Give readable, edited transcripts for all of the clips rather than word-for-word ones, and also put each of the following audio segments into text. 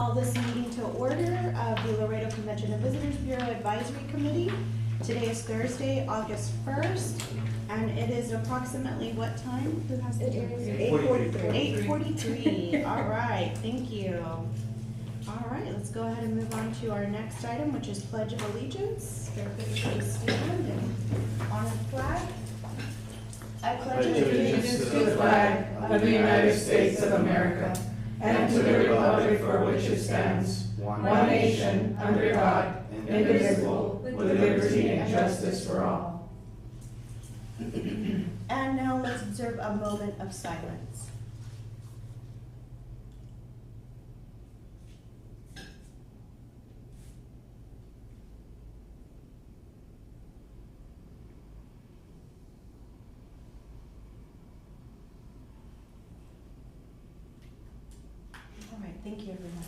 Call this meeting to order of the Laredo Convention and Visitors Bureau Advisory Committee. Today is Thursday, August 1st, and it is approximately what time? Who has the time? 8:43. 8:43. All right, thank you. All right, let's go ahead and move on to our next item, which is Pledge of Allegiance. Everybody please stand and honor the flag. I pledge Allegiance to the flag of the United States of America and to the republic for which it stands, one nation, under God, indivisible, with liberty and justice for all. And now let's observe a moment of silence. All right, thank you, everyone.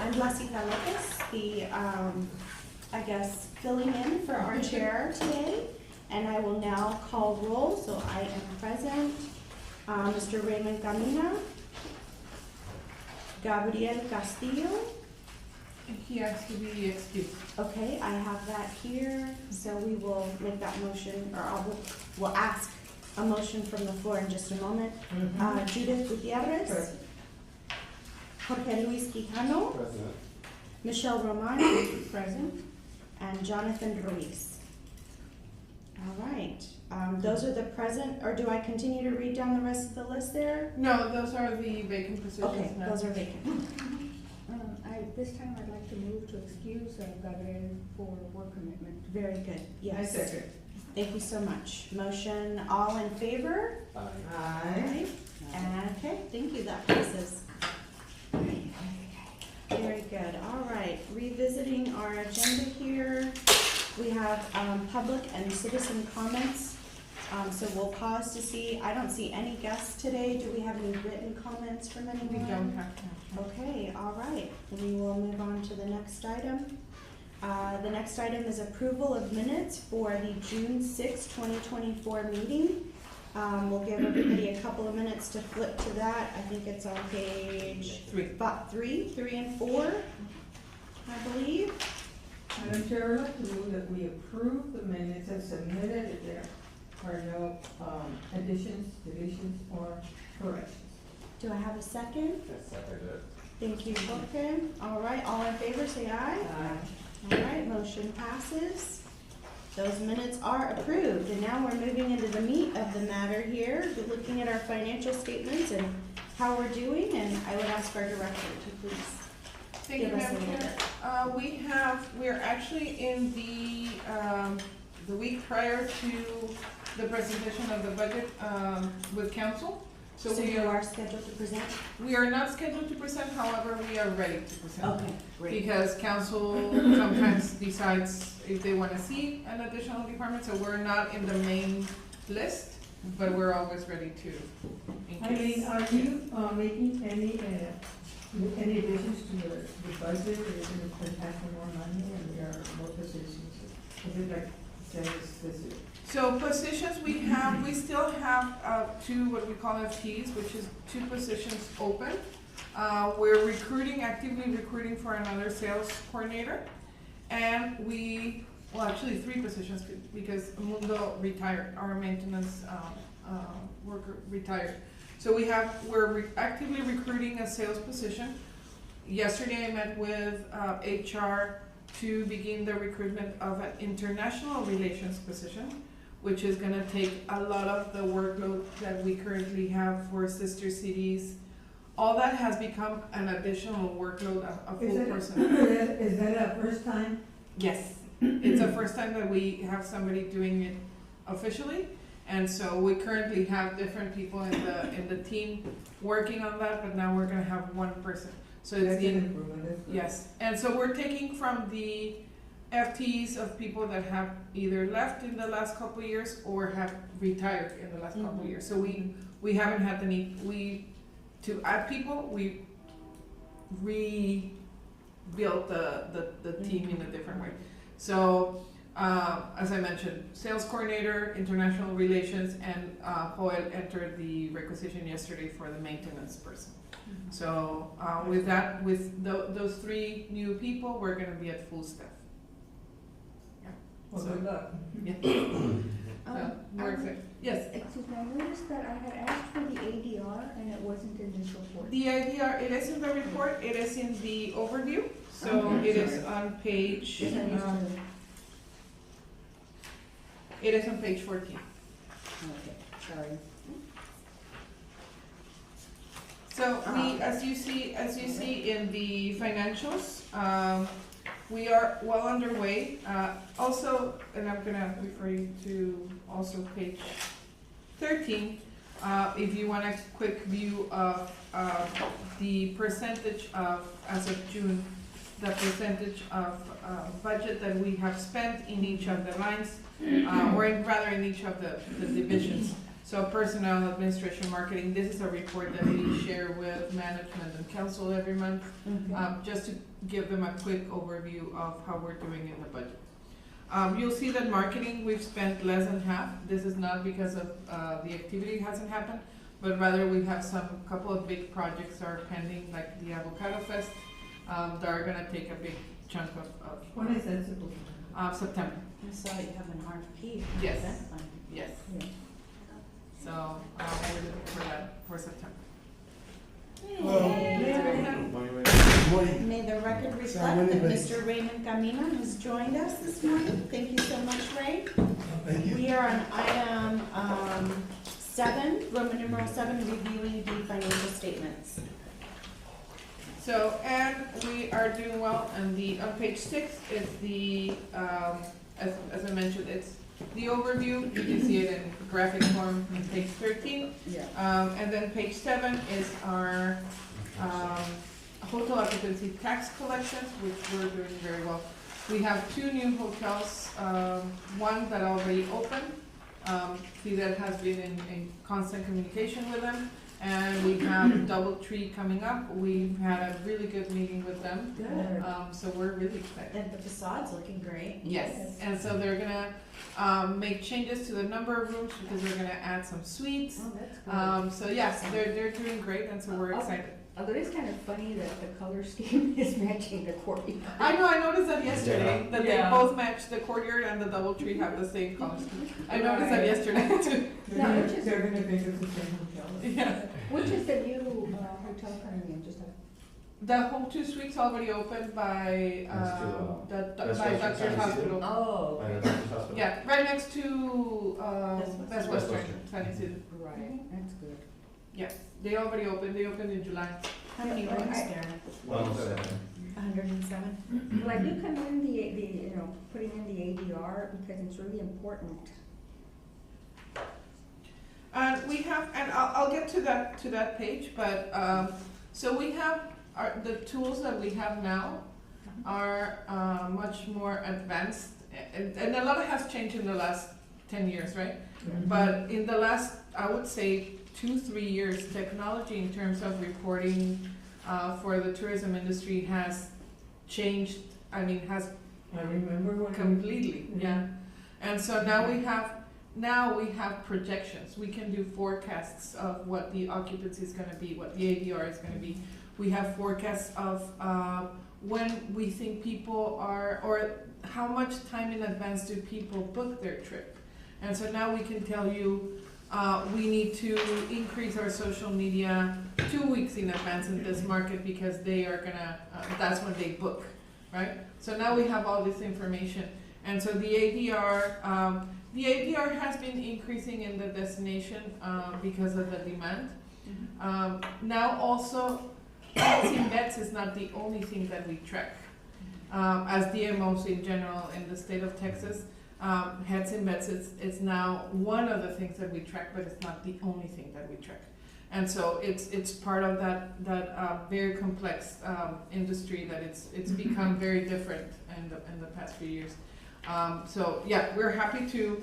I'm Blasita Lopez, the, I guess, filling in for our chair today. And I will now call roll, so I am present. Mr. Raymond Camina, Gabriel Castillo. He has to be excused. Okay, I have that here, so we will make that motion, or we'll ask a motion from the floor in just a moment. Judith Gutierrez. Present. Jorge Luis Quijano. President. Michelle Romano. Present. And Jonathan Ruiz. All right, those are the present, or do I continue to read down the rest of the list there? No, those are the vacant positions Okay, now. those are vacant. This time I'd like to move to excuse Gabriel for work commitment. Very good, yes. I second. Thank you so much. Motion, all in favor? Aye. Aye. And, okay, thank you, that passes. Very good, all right, revisiting our agenda here, we have, public and citizen comments. So we'll pause to see, I don't see any guests today, do we have any written comments from anyone? We don't have to. Okay, all right, we will move on to the next item. The next item is approval of minutes for the June 6, 2024 meeting. We'll give everybody a couple of minutes to flip to that. I think it's on page 3 and 4, I believe. Madam Chair, I'd like to move that we approve the minutes as submitted if there are no additions, deletions, or corrections. Do I have a second? I second it. Thank you, Jorge. All right, all in favor, say aye. All right, motion passes. Those minutes are approved, and now we're moving into the meat of the matter here. We're looking at our financial statements and how we're doing, and I would ask our director to please. Thank you, Give us Madam a little Chair. We're actually in the week prior to the presentation of the budget, with council. So you are scheduled to present? We are not scheduled to present, however, we are ready to present. Okay, great. Because council sometimes decides if they wanna see an additional department, so we're not in the main list, but we're always ready to, in I case. mean, are you making any additions to the budget, or is it asking more money, and there are more positions? Is it like, says this? So positions we still have, two, what we call FTs, which is 2 positions open. We're actively recruiting for another sales coordinator. And actually 3 positions, because Mundo retired, our maintenance, worker retired. So we're actively recruiting a sales position. Yesterday I met with, HR to begin the recruitment of an international relations position, which is gonna take a lot of the workload that we currently have for sister cities. All that has become an additional workload, a full person. Is that a first time? Yes, it's the first time that we have somebody doing it officially. And so we currently have different people in the team working on that, but now we're gonna have 1 person. So it's That's the, an improvement. That's good. yes, and so we're taking from the FTEs of people that have either left in the last couple of years or have retired in the last couple of years. So we haven't had the need, to add people, we rebuilt the team in a different way. So As I mentioned, sales coordinator, international relations, and Joel entered the requisition yesterday for the maintenance person. So with that, with those three new people, we're gonna be at full staff. Yeah. Well, So- good luck. Yeah. So we're excited. Yes. Excuse me, I noticed that I had asked for the ADR and it wasn't in this report. The IDR, it is in the report, it is in the overview, so Okay. it is on page, Yes, I used to- it is on page 14. Okay, sorry. So we, as you see in the financials, we are well underway. Also, and I'm gonna refer you to also page 13, if you want a quick view of the percentage of, as of June, the percentage of budget that we have spent in each of the lines, or rather in each of the divisions. So personnel, administration, marketing, this is a report that we share with management and council every month, just to give them a quick overview of how we're doing in the budget. You'll see that marketing, we've spent less than half. This is not because of the activity hasn't happened, but rather we have couple of big projects that are pending, like the Avocado Fest, that are gonna take a big chunk of When is that supposed to happen? September. I saw you have an RFP. Yes. That's fun. Yes. Yeah. So we're looking for that for September. May the record reflect that Mr. Raymond Camina has joined us this morning. Thank you so much, Ray. Thank you. We are on item 7, Roman numeral 7, reviewing the financial statements. So, and we are doing well, and on page 6 is the, as I mentioned, it's the overview. You can see it in graphic form on page 13. Yeah. And then page 7 is our hotel occupancy tax collections, which we're doing very well. We have 2 new hotels, one that already opened, Fidel has been in constant communication with them, and we have DoubleTree coming up. We've had a really good meeting with them, Good. so we're really excited. And the facade's looking great. Yes, and so they're gonna make changes to the number of rooms because they're gonna add some suites. Oh, that's good. So yes, they're doing great, and so we're excited. Although it's kind of funny that the color scheme is matching the courtyard. I know, I noticed that yesterday, that they Yeah. both match, the courtyard and the DoubleTree have the same color scheme. I noticed that yesterday too. They're gonna make us the same hotel. Yeah. Which is the new hotel coming in, just like? The Home 2 Suites already opened by, Next to, by Best Western Doctor's San Hospital. Oh, By the doctor's hospital. Yeah, right next to, Best Best Western. Western, San Isidro. right, that's good. They already opened, they opened in July. How many Yeah, rooms I- there? 107. 107? Well, I do commend the putting in the ADR because it's really important. And we have, and I'll get to that page, but, so we have, the tools that we have now are much more advanced, and a lot has changed in the last 10 years, right? But in the last, I would say, 2-3 years, technology in terms of reporting for the tourism industry has changed, has I remember when. completely, yeah. And so now we have projections. We can do forecasts of what the occupancy is gonna be, what the ADR is gonna be. We have forecasts of when we think people are, or how much time in advance do people book their trip. And so now we can tell you, we need to increase our social media 2 weeks in advance in this market because they are gonna, that's when they book, right? So now we have all this information. And so the ADR has been increasing in the destination because of the demand. Now also, heads in beds is not the only thing that we track. As DMOs in general in the state of Texas, heads in beds it's now one of the things that we track, but it's not the only thing that we track. And so it's part of that very complex industry that it's become very different in the past few years. So yeah, we're happy to,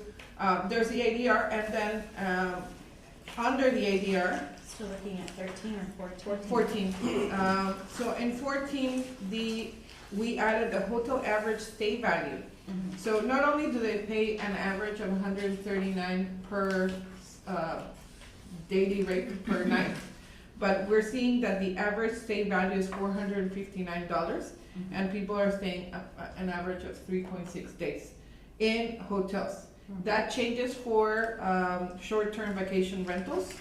there's the ADR, and then under the ADR, Still looking at 13 or 14? 14. So in 14, we added the hotel average stay value. Mhm. So not only do they pay an average of 139 per daily rate per night, but we're seeing that the average stay value is $459, and people are staying an average of 3.6 days in hotels. That changes for short-term vacation rentals.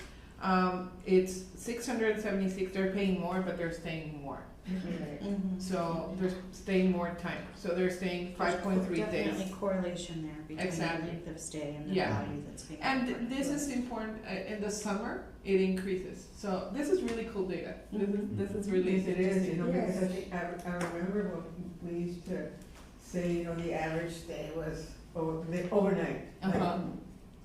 It's 676, they're paying more, but they're staying more. Mhm. So they're staying more time, so they're staying 5.3 days. Definitely correlation there between the Exactly. length of stay and the Yeah. value that's being And offered. this is important, in the summer, it increases. So this is really cool data. This is really Yes, it is, you interesting. know, because Yes. I think, I remember when we used to say, you know, the average stay was overnight. Like, Uh-huh.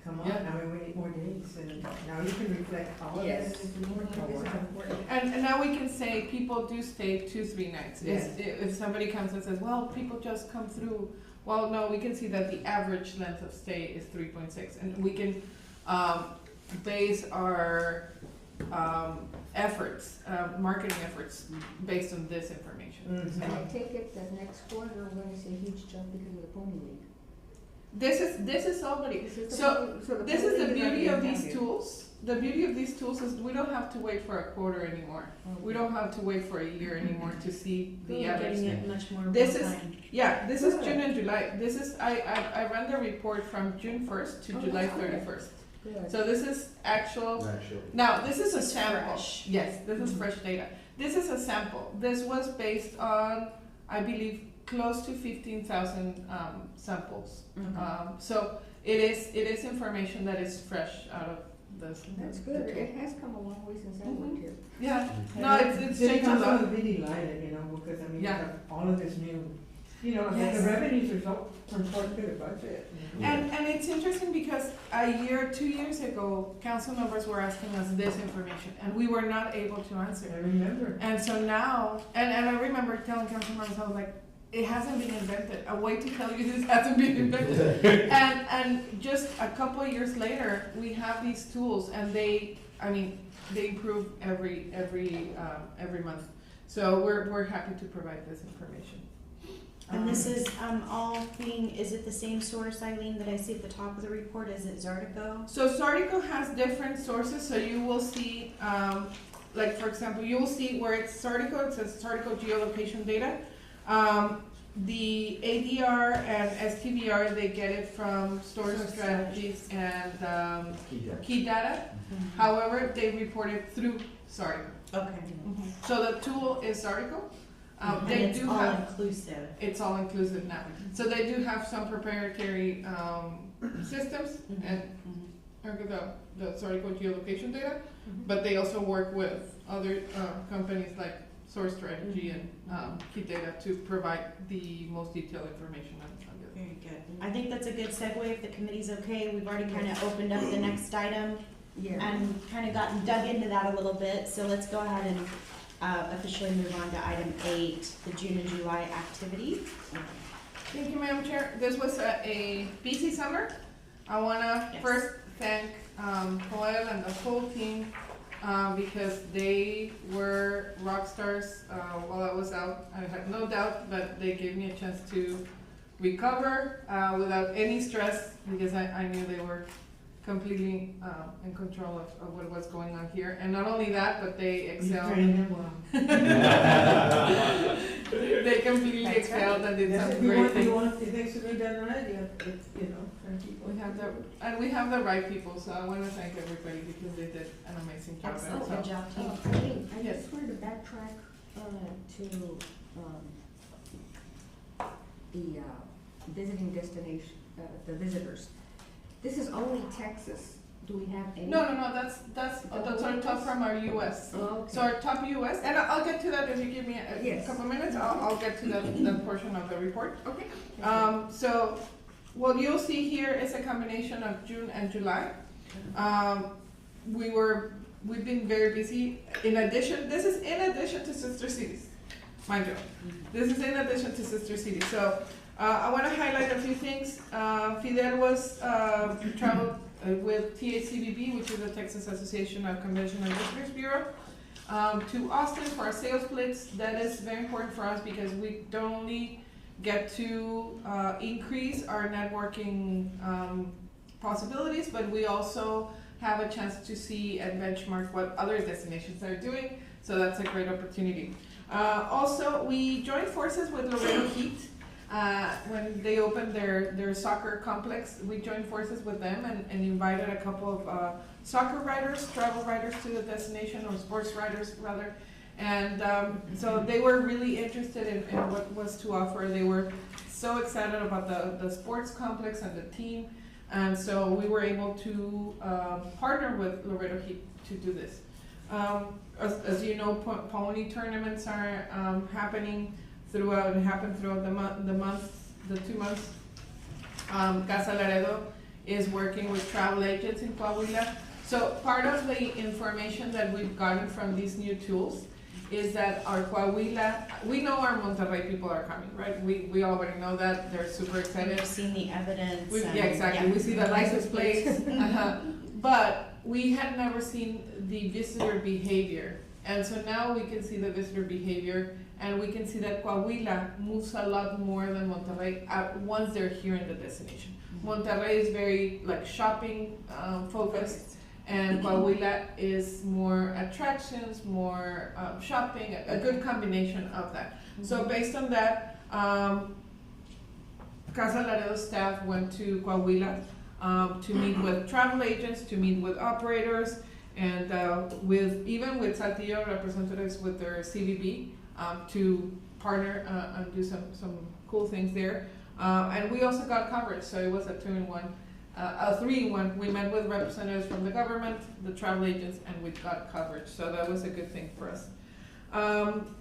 come on, Yeah. now we need more days, and now you can reflect all of Yes. this into more days. And now we can say people do stay 2-3 nights. Yes. If somebody comes and says, well, people just come through, well, no, we can see that the average length of stay is 3.6. And we can base our efforts, marketing efforts, based on this information. Mhm. And I take it that next quarter, we're gonna see a huge jump because of the Pony League. This is already, so this is the beauty of these tools. The beauty of these tools is we don't have to wait for a quarter anymore. We don't have to wait for a year anymore to see the We're average. getting it much more This real is- time. Yeah, this is Good. June and July. This is, I ran the report from June 1st to Oh, July that's good. 31st. Good. So this is actual, Actually. now, this is a This is sample. fresh. Yes, this is fresh data. This is a sample. This was based on, I believe, close to 15,000 samples. Mhm. So it is information that is fresh out of this. That's good. It has come a long way since I worked here. Yeah, no, it's It changed a comes lot. out really light, you know, because I mean, you Yeah. have all of this new, you know, and Yes. the revenues are so important to the budget. you know. And it's interesting because 2 years ago, council members were asking us this information, and we were not able to answer. I remember. And so now, and I remember telling council members, I was like, it hasn't been invented. A way to tell you this hasn't been invented. And just a couple of years later, we have these tools, and they improve every month. So we're happy to provide this information. And this is all being, is it the same source, Eileen, that I see at the top of the report? Is it Zartico? So Sardico has different sources, so you will see, like for example, you will see where it's Sardico, it says Sardico geolocation data. The ADR and STVR, they get it from Storage Source Strategies and Key data. Key Data. However, they report it through Sardico. Okay. So the tool is Sardico. And They it's do all have, inclusive. it's all inclusive now. So they do have some proprietary systems and the Sardico geolocation data, but they also work with other companies like Source Strategy and Key Data to provide the most detailed information on this. Very good. I think that's a good segue if the committee's okay. We've already kind of opened up the next item Yeah. and kind of gotten dug into that a little bit. So let's go ahead and officially move on to item 8, the June and July activity. Thank you, Madam Chair. This was a busy summer. I wanna Yes. first thank Joel and the whole team because they were rock stars while I was out. I have no doubt that they gave me a chance to recover without any stress because I knew they were completely in control of what was going on here. And not only that, but they You excelled. trained them well. They completely That's excelled and did Yes, some if you great want, things. you want, if things to be done right, you know, and people. We have the right people, so I want to thank everybody because they did an amazing job. Excellent. And Good so- job, team. I Yes. just wanted to backtrack to the visiting destination, the visitors. This is only Texas. Do we have any? No, that's our top from our US. Oh, okay. So our top US, and I'll get to that if you give me a Yes. couple minutes, I'll get to that portion of the report. Okay. So what you'll see here is a combination of June and July. We've been very busy. This is in addition to Sister Cities, mind you. This is in addition to Sister Cities. So I want to highlight a few things. Fidel was traveled with TACBB, which is the Texas Association of Convention and Visitors Bureau, to Austin for our sales blitz. That is very important for us because we don't only get to increase our networking possibilities, but we also have a chance to see and benchmark what other destinations are doing. So that's a great opportunity. Also, we joined forces with Laredo Heat. When they opened their soccer complex, we joined forces with them and invited a couple of soccer riders, travel riders to the destination, or sports riders rather. And so they were really interested in what was to offer. They were so excited about the sports complex and the team. And so we were able to partner with Laredo Heat to do this. As you know, pony tournaments are happening throughout the 2 months. Casa Laredo is working with travel agents in Coahuila. So part of the information that we've gotten from these new tools is that our Coahuila, we know our Monterrey people are coming, right? We already know that, they're super excited. We've seen the evidence. Yeah, exactly, we see the license plates. But we had never seen the visitor behavior. And so now we can see the visitor behavior, and we can see that Coahuila moves a lot more than Monterrey once they're here in the destination. Monterrey is very like shopping focused, and Coahuila is more attractions, more shopping, a good combination of that. So based on that, Casa Laredo staff went to Coahuila to meet with travel agents, to meet with operators, and even with Saltillo representatives with their CVB to partner and do some cool things there. And we also got coverage, so it was a 2-in-1, a 3-in-1. We met with representatives from the government, the travel agents, and we got coverage. So that was a good thing for us.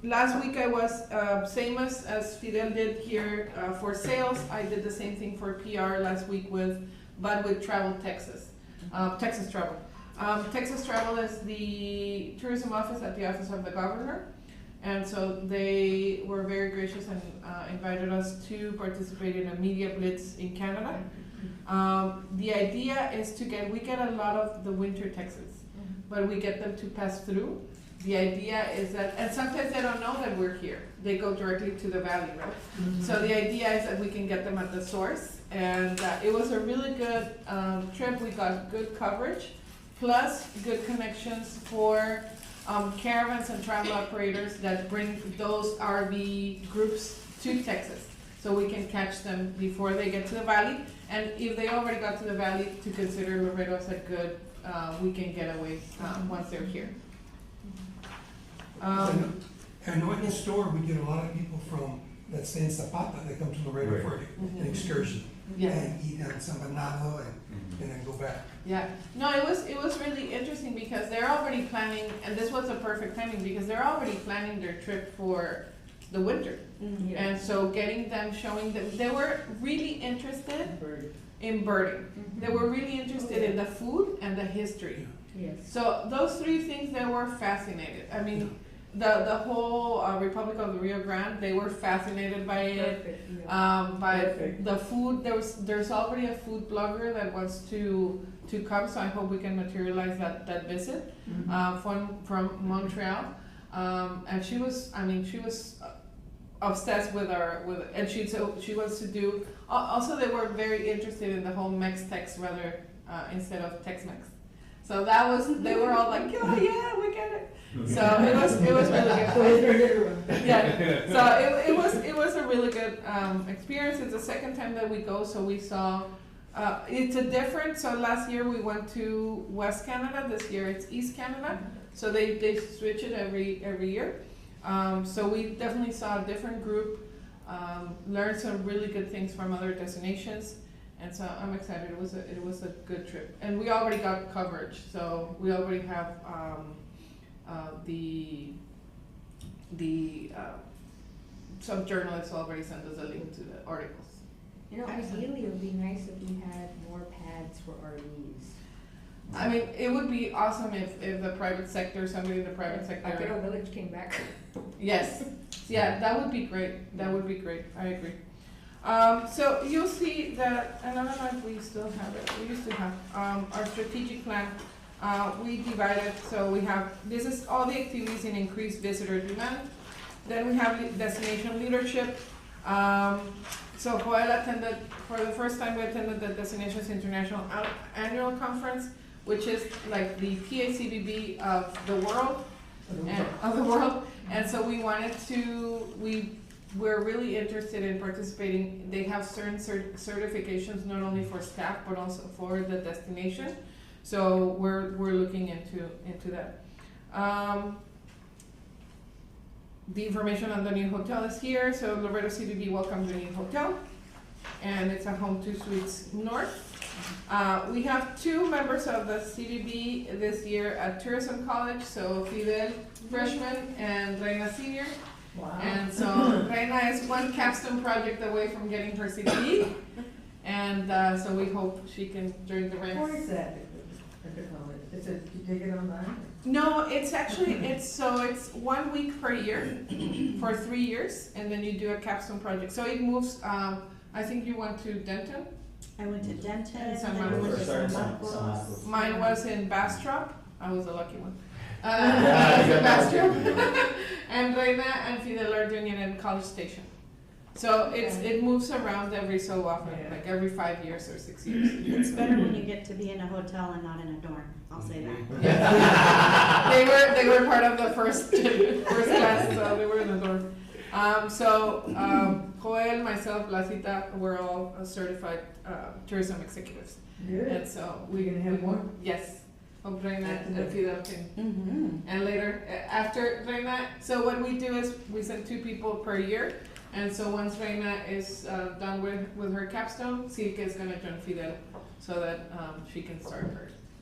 Last week I was, same as Fidel did here for sales, I did the same thing for PR last week with Travel Texas, Texas Travel. Texas Travel is the tourism office at the office of the governor. And so they were very gracious and invited us to participate in a media blitz in Canada. The idea is we get a lot of the winter Texans, but we get them to pass through. The idea is that, and sometimes they don't know that we're here. They go directly to the valley, right? So the idea is that we can get them at the source. And it was a really good trip. We got good coverage, plus good connections for caravans and travel operators that bring those RV groups to Texas, so we can catch them before they get to the valley, and if they already got to the valley, to consider Laredo as a good weekend getaway once they're here. I know in the store, we get a lot of people from, let's say in Zapata, they come to Laredo for an excursion. Yeah. And eat on San Bernardo and then go back. Yeah, no, it was really interesting because they're already planning, and this was a perfect timing because they're already planning their trip for the winter. And so getting them, showing them, they were really interested in birding. They were really interested in the food and the history. Yes. So those 3 things, they were fascinated. I mean, the whole Republic of the Rio Grande, they were fascinated by it. Perfect, yeah. By Perfect. the food, there's already a food blogger that wants to come, so I hope we can materialize that visit from Montreal. And she was obsessed with and she wants to do. Also, they were very interested in the whole Mex-Tex rather instead of Tex-Mex. So they were all like, oh yeah, we get it. So it was really good. Yeah. So it was a really good experience. It's the second time that we go, so we saw. It's a different. So last year we went to West Canada. This year it's East Canada. So they switch it every year. So we definitely saw a different group. Learned some really good things from other destinations. And so I'm excited. It was a good trip, and we already got coverage. So we already have some journalists already sent us a link to the articles. You know, ideally, it would be nice if we had more pads for RVs. I mean, it would be awesome if the private sector, somebody in the private sector. Vaquero Village came back. Yes, yeah, that would be great. That would be great. I agree. So you'll see that, and I don't know if we still have it, we used to have, our strategic plan, we divided, so we have, this is all the activities in increased visitor demand. Then we have destination leadership. So Joel attended, for the first time we attended the Destinations International Annual Conference, which is like the PACBB of the world, and so we wanted to, we're really interested in participating. They have certain certifications, not only for staff, but also for the destination. So we're looking into that. The information on the new hotel is here. So Loreto CBB welcomes the new hotel, and it's a Home 2 Suites North. We have 2 members of the CBB this year at Tourism College, so Fidel freshman and Reina senior. Wow. And so Reina is one capstone project away from getting her CBD, and so we hope she can join the ranks. Where is that at the college? Is it, you take it online? No, it's actually, it's 1 week per year for 3 years, and then you do a capstone project. So it moves, I think you went to Denton. I went to Denton, And so and mine I went was to Sorry, San some- Marcos. Mine was in Bastrop. I was the lucky one. Yeah, you got that. Bastrop. And Reina and Fidel are doing it in College Station. So it moves around every so often, Yeah. like every 5 years or 6 years. It's better when you get to be in a hotel and not in a dorm, I'll say that. They were part of the first class, so they were in the dorm. Joel, myself, Blasita, we're all certified tourism executives. Good. And so We gonna have more? Yes. Hope Reina and Fidel can. Mm-hmm. And later, after Reina, so what we do is we send 2 people per year. And so once Reina is done with her capstone, Silke is gonna join Fidel so that she can start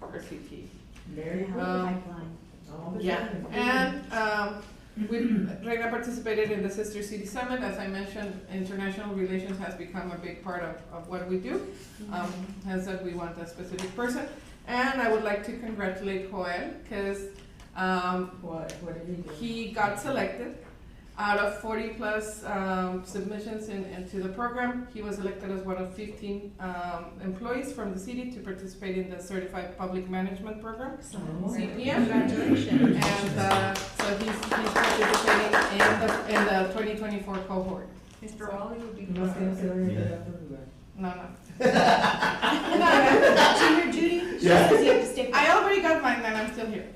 her CT. Very good. Pipeline. All the Yeah, time. and Reina participated in the Sister City Summit. As I mentioned, international relations has become a big part of what we do. Hence that we want a specific person. And I would like to congratulate Joel, because What did he do? he got selected. Out of 40 plus submissions into the program, he was elected as one of 15 employees from the city to participate in the Certified Public Management Program, Oh. CPM. Congratulations. And so he's participating in the 2024 cohort. Mr. Raleigh would be. No tienes que venir de otro lugar. No. Junior Judy, she Yeah. says you have to stay. I already got mine and I'm still here.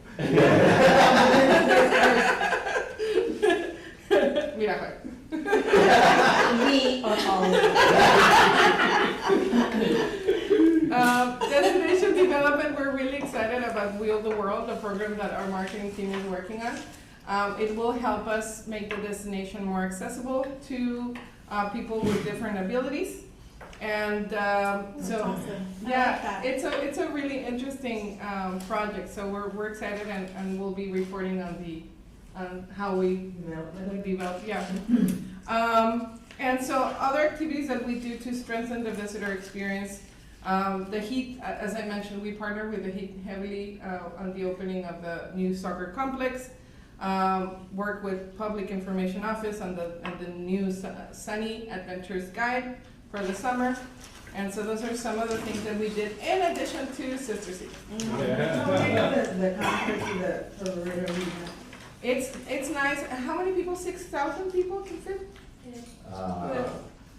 Mira, Juan. We are all. Destination development, we're really excited about Wheel the World, the program that our marketing team is working on. It will help us make the destination more accessible to people with different abilities. And That's so, awesome. I like yeah, that. it's a really interesting project. So we're excited and we'll be reporting on how we develop, yeah. And so other activities that we do to strengthen the visitor experience, the Heat, as I mentioned, we partner with the Heat heavily on the opening of the new soccer complex. Work with Public Information Office on the new Sunny Adventures Guide for the summer. And so those are some of the things that we did in addition to Sister City. The conference for the Laredo region. It's nice. How many people? 6,000 people can fit?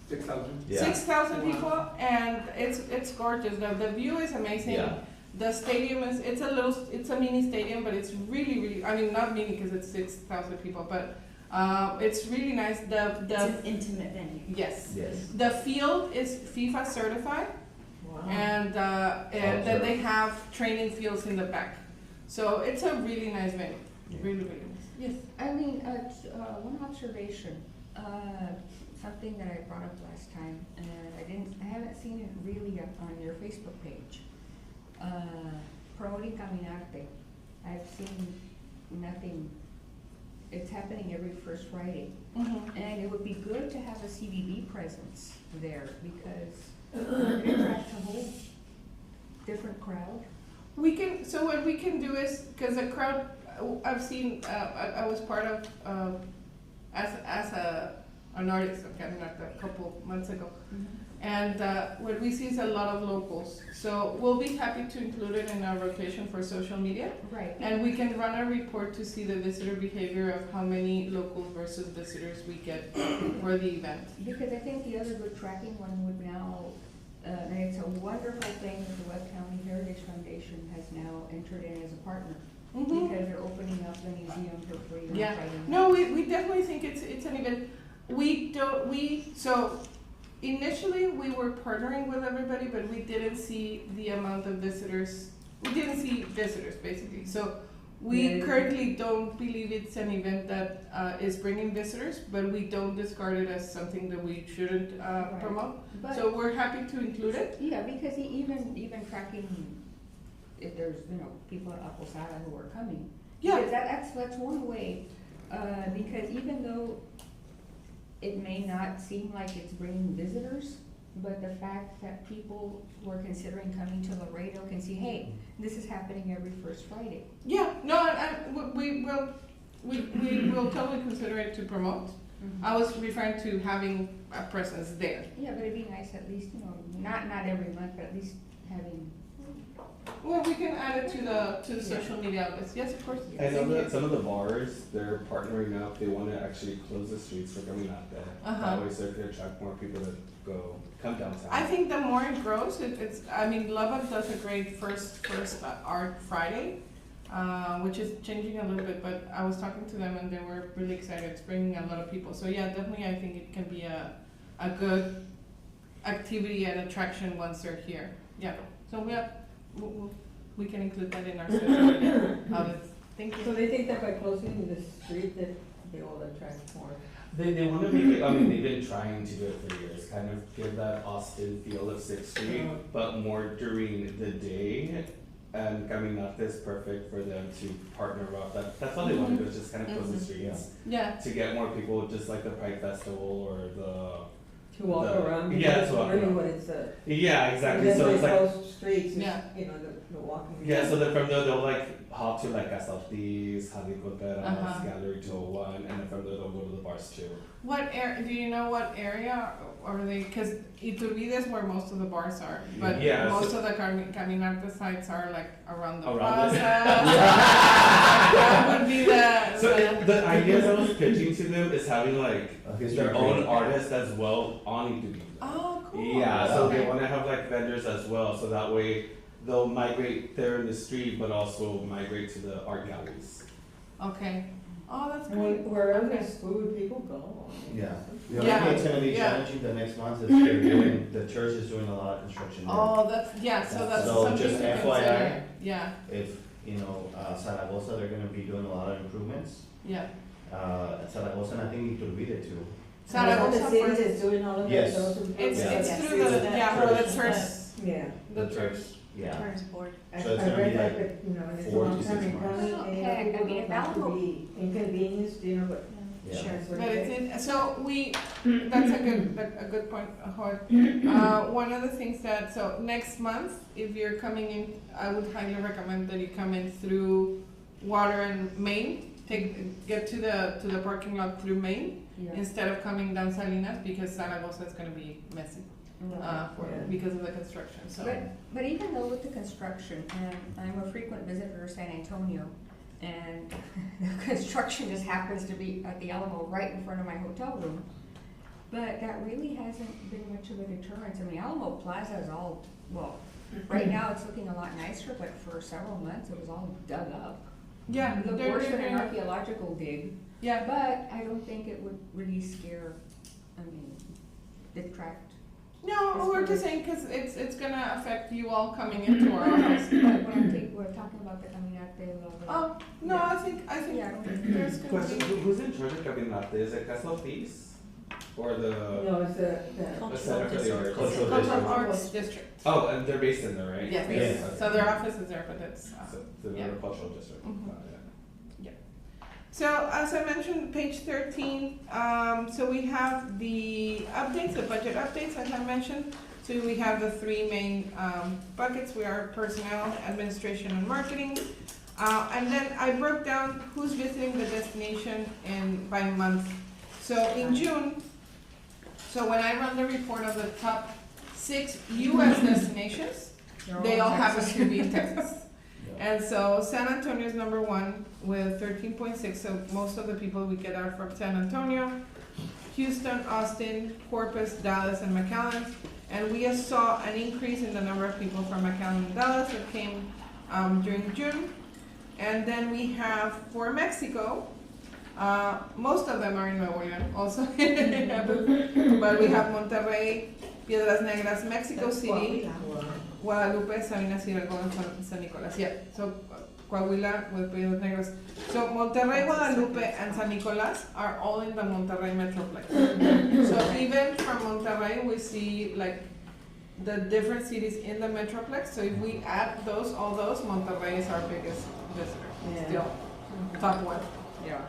6,000? 6,000 people, and it's gorgeous. The view is amazing. Yeah. The stadium it's a mini stadium, but it's really, I mean, not mini because it's 6,000 people, but it's really nice. It's an intimate venue. Yes. Yes. The field is FIFA certified, Wow. and then they have training fields in the back. So it's a really nice venue. Really nice. Yes. I mean, one observation, something that I brought up last time, and I haven't seen it really on your Facebook page. Promoting Caminarte. I've seen nothing. It's happening every first Friday. Mm-hmm. And it would be good to have a CBB presence there because it attracts a whole different crowd. So what we can do is, because the crowd, I've seen, I was part of, as an artist of Caminata a couple months ago. Mhm. And what we see is a lot of locals. So we'll be happy to include it in our rotation for social media. Right. And we can run a report to see the visitor behavior of how many locals versus visitors we get for the event. Because I think the other good tracking one would now, and it's a wonderful thing that the Webb County Heritage Foundation has now entered in as a partner. Because they're opening up the museum for free on Yeah. Friday night. No, we definitely think it's an event. So initially we were partnering with everybody, but we didn't see the amount of visitors. We didn't see visitors basically. So we Yeah. currently don't believe it's an event that is bringing visitors, but we don't discard it as something that we shouldn't Right. promote. But, So we're happy to include it. yeah, because even tracking, if there's, people at La Posada who are coming. Yeah. Because that's one way, because even though it may not seem like it's bringing visitors, but the fact that people who are considering coming to Laredo can see, hey, this is happening every first Friday. Yeah, no, we will totally consider it to promote. I was referring to having a presence there. Yeah, but it'd be nice at least, not every month, but at least having. Well, we can add it to the social media outlets. Yes, of course. I know Thank that you. some of the bars, they're partnering up, they wanna actually close the streets for Caminata. Uh-huh. That way so it could attract more people to come downtown. I think the more it grows, Lubbock does a great first Art Friday, which is changing a little bit, but I was talking to them and they were really excited. It's bringing a lot of people. So yeah, definitely I think it can be a good activity and attraction once they're here. Yeah, so we can include that in our social media outlets. Thank So you. they think that by closing the street that they will attract more. They wanna make it, I mean, they've been trying to do it for years, kind of give that Austin feel of Sixth Street, but more during the day. And Caminata is perfect for them to partner up, that's all they wanna do, is just kind of close the Mhm. streets. Yeah. To get more people, just like the Pride Festival or To walk The- around, yeah, because to walk really around. what it's yeah, exactly, that's so why it's like, closed streets, is, Yeah. the walking. yeah, so then from there, they'll like hop to like Casa Ortiz, Jalisco Uh-huh. Gallery 201, and then from there, they'll go to the bars too. Do you know what area are they, cause Iturbide is where most of the bars are, but Yeah, so- most of the Caminata sites are like around the Around plaza. it. That would be So the, the ideas I was pitching to them is having like History their own Green. artists as well on Iturbide. oh, cool. Yeah, so they Okay. wanna have like vendors as well, so that way they'll migrate there in the street, but also migrate to the art galleries. Okay, oh, that's And great. wherever Okay. there's food, people go. Yeah. The Yeah, only thing that's gonna be yeah. challenging the next month is they're doing, the church is doing a lot of construction there. Oh, that's So something to just consider. FYI. Yeah, If, Zaragoza, they're gonna be doing a lot of improvements. yeah. Zaragoza, and I think Iturbide too. Zaragoza The city first. is doing all of that. Yes. those It's, Yeah. it's Yes. through the, It's yeah, the well, church. it's first, Yeah. the church. Yeah. Turns board. I So it's I gonna read be that, like but, and it's a 4 to long 6 time months. coming, Well, and heck, people I mean, don't want to Alamo- be inconvenienced, but. Yeah. Sure. that's what But it is. it's so that's a good point, Howard. One of the things that, so next month, if you're coming in, I would highly recommend that you come in through Water and Main. Get to the parking lot through Main Yeah. instead of coming down Salinas, because Zaragoza is gonna be messy, Yeah. because of the construction, so. But even though with the construction, and I'm a frequent visitor of San Antonio, and the construction just happens to be at the Alamo right in front of my hotel room, but that really hasn't been much of a deterrence. I mean, Alamo Plaza is all, well, right now it's looking a lot nicer, but for several months it was all dug up. Yeah, It looked they're worse than an doing- archaeological dig, yeah, but I don't think it would really scare, detract. no, we're just saying, cause it's gonna affect you all coming into our office. But when we're talking about the Caminate of. Oh, no, I think Yeah. there's gonna Question, be. who's in charge of Caminata? Is it Casa Ortiz? Or the No, it's the. Center for the Arts? Cultural Cultural district. Arts District. Oh, and they're based in there, right? Yes, Yes. so their office is there, but it's, So, the yeah. cultural district. Mhm. Yeah. so as I mentioned, page 13, so we have the updates, the budget updates, as I mentioned. So we have the three main buckets. We are personnel, administration, and marketing. And then I broke down who's visiting the destination by month. So in June, So when I run the report of the top 6 US destinations, they all happen to be in Texas. And so San Antonio is number 1 with 13.6, so most of the people we get are from San Antonio, Houston, Austin, Corpus, Dallas, and McAllen. And we saw an increase in the number of people from McAllen and Dallas that came during June. And then we have for Mexico, most of them are in Nuevo León also, but we have Monterrey, Piedras Negras, Mexico City, Guadalupe, Sabinas, Hidalgo, and San Nicolas. Yeah, so Coahuila with Piedras Negras. So Monterrey, Guadalupe, and San Nicolas are all in the Monterrey Metroplex. So even from Monterrey, we see like the different cities in the Metroplex. So if we add those, all those, Monterrey is our biggest visitor, still top 1. Yeah.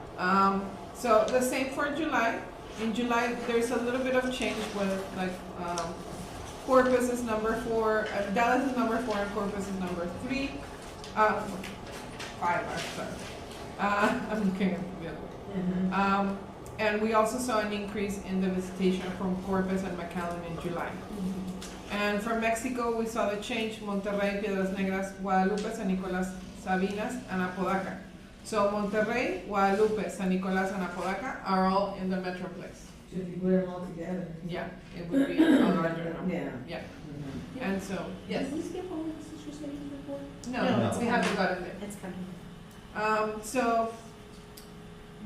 So the same for July. In July, there's a little bit of change with like Corpus is number 4, Dallas is number 4, and Corpus is number 3. 5, I'm sorry. I'm looking at the other way. And we also saw an increase in the visitation from Corpus and McAllen in July. And from Mexico, we saw the change: Monterrey, Piedras Negras, Guadalupe, San Nicolas, Sabinas, and Apodaca. So Monterrey, Guadalupe, San Nicolas, and Apodaca are all in the Metroplex. So if you put them all together. Yeah, it would be a larger number. Yeah. Yeah. And so, yes. Did we skip all the sister cities before? No, No, we haven't gotten there. It's coming. So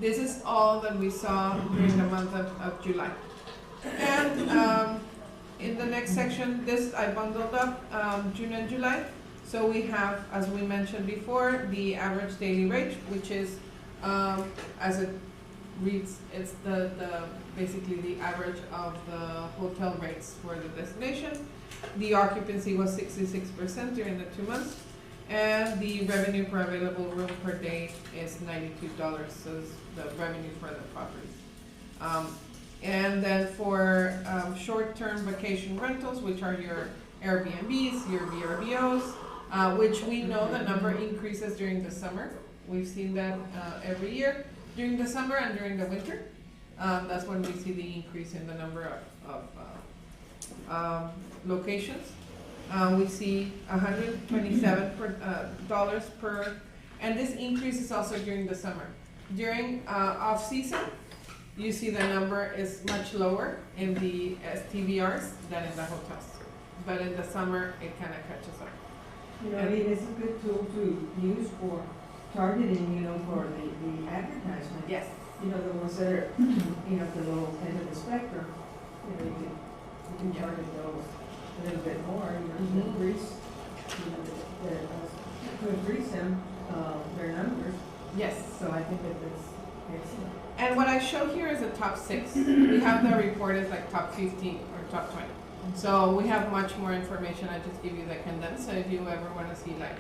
this is all that we saw during the month of July. And in the next section, this I bundled up June and July. So we have, as we mentioned before, the average daily rate, which is, as it reads, it's the basically the average of the hotel rates for the destination. The occupancy was 66% during the 2 months, and the revenue per available room per day is $92, so it's the revenue for the property. And then for short-term vacation rentals, which are your Airbnbs, your VRBOs, which we know the number increases during the summer. We've seen that every year during the summer and during the winter. That's when we see the increase in the number of locations. We see $127 per, and this increase is also during the summer. During off-season, you see the number is much lower in the STVRs than in the hotels. But in the summer, it kind of catches up. You know, it is a good tool to use for targeting, you know, for the advertisement. Yes. You know, the ones that are, you know, the low end of the spectrum, you know, you can target those a little bit more, you know, to increase, you know, to increase them, their numbers. Yes. So I think that that's excellent. And what I show here is the top 6. We have the report as like top 15 or top 20. So we have much more information. I just give you the condensed. So if you ever want to see like,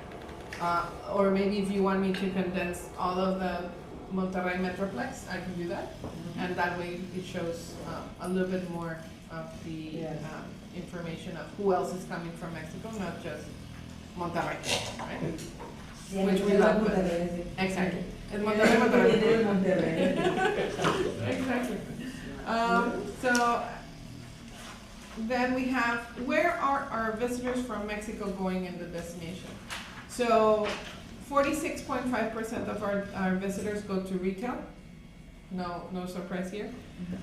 or maybe if you want me to condense all of the Monterrey Metroplex, I can do that. And that way it shows a little bit more of the information of who else is coming from Mexico, not just Monterrey, right? Which we love. Exactly. It's Monterrey, Monterrey. Exactly. So then we have, where are our visitors from Mexico going in the destination? So 46.5% of our visitors go to retail. No surprise here.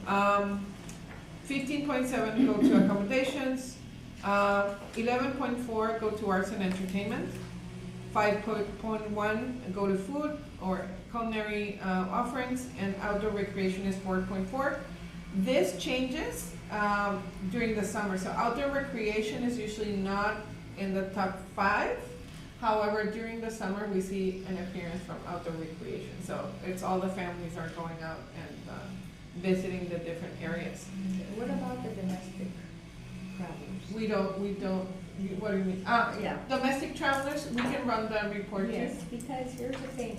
15.7 go to accommodations. 11.4 go to arts and entertainment. 5.1 go to food or culinary offerings, and outdoor recreation is 4.4. This changes during the summer. So outdoor recreation is usually not in the top 5. However, during the summer, we see an appearance from outdoor recreation. So it's all the families are going out and visiting the different areas. What about the domestic travelers? We don't, what do you mean? Yeah. Domestic travelers, we can run the report here. Yes, because here's the thing,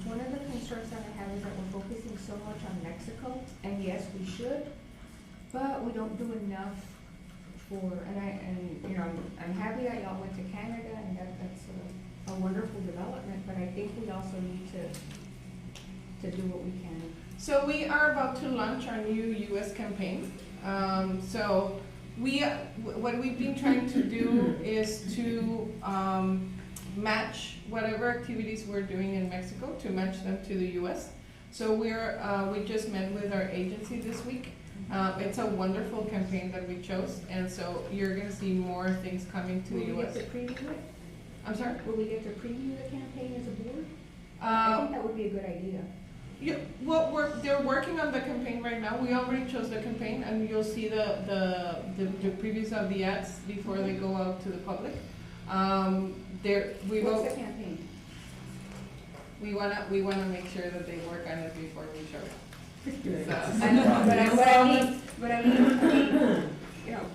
one of the concerns that I have is that we're focusing so much on Mexico, and yes, we should, but we don't do enough for, and you know, I'm happy that y'all went to Canada, and that's a wonderful development, but I think we also need to do what we can. So we are about to launch our new U.S. campaign. So what we've been trying to do is to match whatever activities we're doing in Mexico, to match them to the US. So we just met with our agency this week. It's a wonderful campaign that we chose, and so you're gonna see more things coming to the Will we US. get to preview it? I'm sorry? Will we get to preview the campaign as a board? I think that would be a good idea. Yeah, well, they're working on the campaign right now. We already chose the campaign, and you'll see the previews of the ads before they go out to the public. What's the campaign? We wanna make sure that they work on it before we show it. So- I know, but I mean, you know,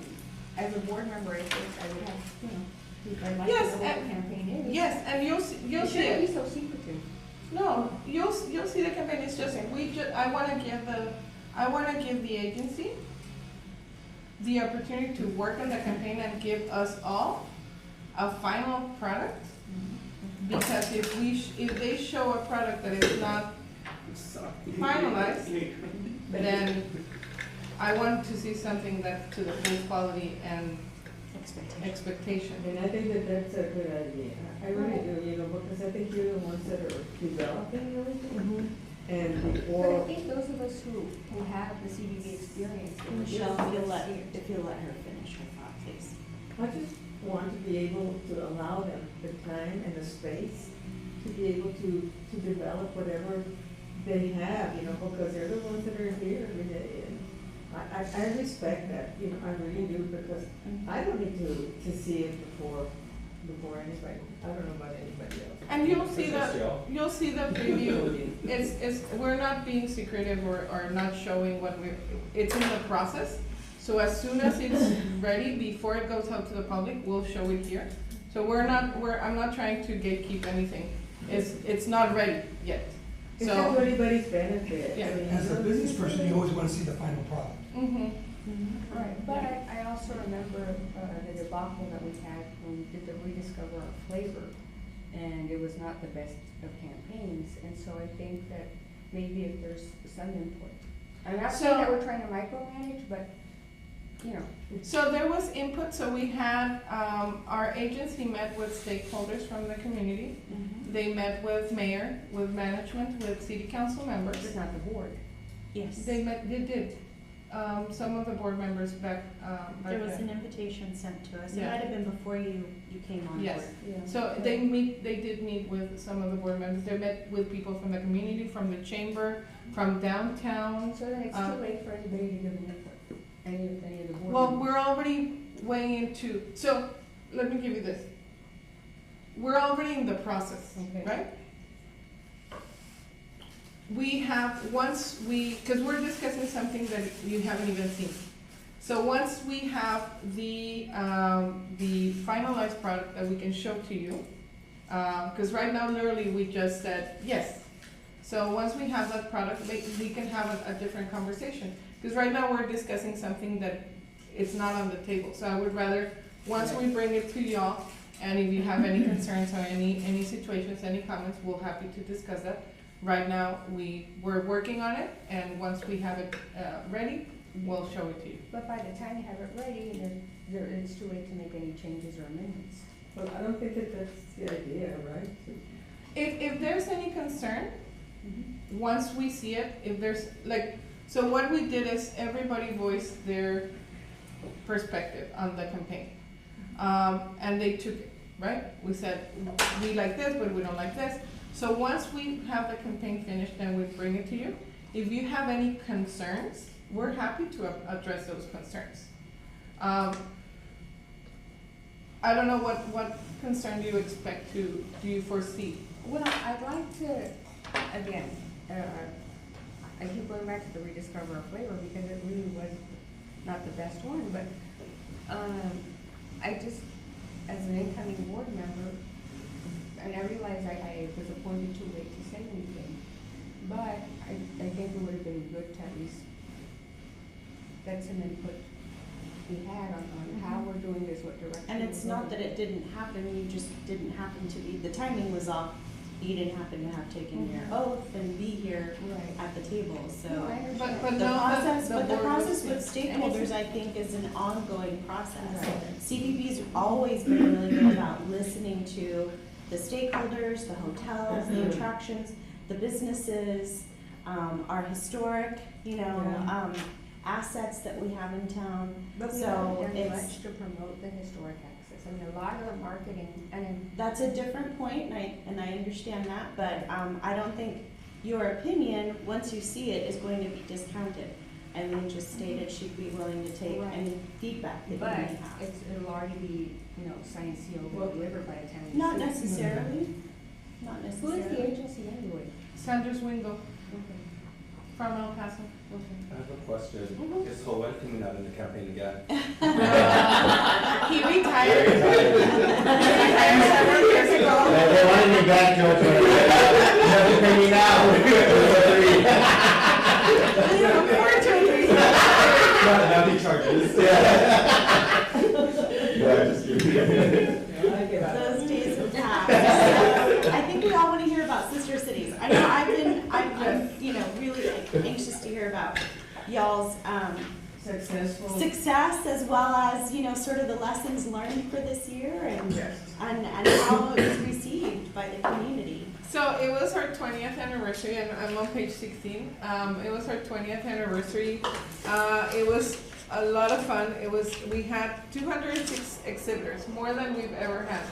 as a board member, I think I would have, you know, I'd like to know Yes, what the and- campaign is. Yes, and you'll see It shouldn't be it. so secretive. No, you'll see the campaign. It's just I wanna give the agency the opportunity to work on the campaign and give us all a final product. Because if they show a product that is not finalized, then I want to see something that's to the full quality and expectation. And I think that that's a good idea. I really do, you know, because I think you're the ones that are developing everything. And But I before, think those of us who have the CBD experience. it would Michelle, just if you'll see it. if you'll let her finish her thought, please. I just want to be able to allow them the time and the space to be able to develop whatever they have, you know, because they're the ones that are here every day. And I respect that, you know, I really do, because I don't need to see it before anybody. I don't know about anybody else. And you'll see This is the, Joe. you'll see the preview. We're not being secretive or not showing it's in the process. So as soon as it's ready, before it goes out to the public, we'll show it here. So I'm not trying to gatekeep anything. It's not ready yet. It's So. not for anybody's benefit. Yeah. I mean, As a business person, you always wanna see the final product. Mhm. Right, but I also remember the debacle that we had when we did the Rediscover Our Flavor, and it was not the best of campaigns, and so I think that maybe if there's some input. I'm not saying that we're trying to micromanage, but, you know. So there was input, so we had, our agency met with stakeholders from the community. They met with mayor, with management, with city council members. It's not the board. Yes. They did. Some of the board members back There was then. an invitation sent to us. It Yeah. might have been before you came on board. Yes. Yeah. So they did meet with some of the board members. They met with people from the community, from the chamber, from downtown. So then it's too late for anybody to give an input, any of the board. Well, members. we're already weighing into, so let me give you this. We're already in the process, Okay. right? We have, because we're discussing something that you haven't even seen. So once we have the finalized product that we can show to you, because right now literally we just said yes. So once we have that product, we can have a different conversation. Because right now we're discussing something that it's not on the table. So I would rather, once we bring it to y'all, and if you have any concerns or any situations, any comments, we're happy to discuss that. Right now, we're working on it, and once we have it ready, we'll show it to you. But by the time you have it ready, it's too late to make any changes or amendments. Well, I don't think that that's the idea, right? If there's any concern, once we see it, if there's, so what we did is everybody voiced their perspective on the campaign. And they took it, right? We said, we like this, but we don't like this. So once we have the campaign finished, then we bring it to you. If you have any concerns, we're happy to address those concerns. I don't know what concern do you foresee? Well, I'd like to, again, I keep going back to the Rediscover Our Flavor because it really was not the best one, but I just, as an incoming board member, and I realize I was appointed too late to say anything, but I think it would have been good to at least get some input we had on how we're doing this, what direction. And it's we're not going. that it didn't happen, you just didn't happen to be, the timing was off. you didn't happen to have taken your oath and be here Right. at the table, so. No, I understand. But The no, process, but the board process was- with stakeholders, I think, is an ongoing process. Right. CVB's always been really good about listening to the stakeholders, the hotels, the attractions, the businesses, our historic, Yeah. assets that we have in town. But we So haven't done it's- much to promote the historic access. I mean, a lot of the marketing, and That's a different point, and I understand that, but, I don't think your opinion, once you see it, is going to be discounted. And then just stated she'd be willing to take Right. any feedback that you but may have. it'll already be, signed, sealed, and delivered by the time we Not see it. necessarily, not Who is necessarily. the agency anyway? Sanders Wingo from El Paso. I have a question. Mhm. Is Joel coming out in the campaign again? He retired. He retired several years ago. They wanted me back, George, but you have to pay me now. Unfortunately. Now he charges. Yeah, just kidding. I get it. Those days have passed. I think we all want to hear about sister cities. I know I'm really anxious to hear about y'all's, Successful. success as well as, sort of the lessons learned for this year and, Yes. and how it was received by the community. So it was our 20th anniversary, and I'm on page 16. It was our 20th anniversary. It was a lot of fun. We had 206 exhibitors, more than we've ever had.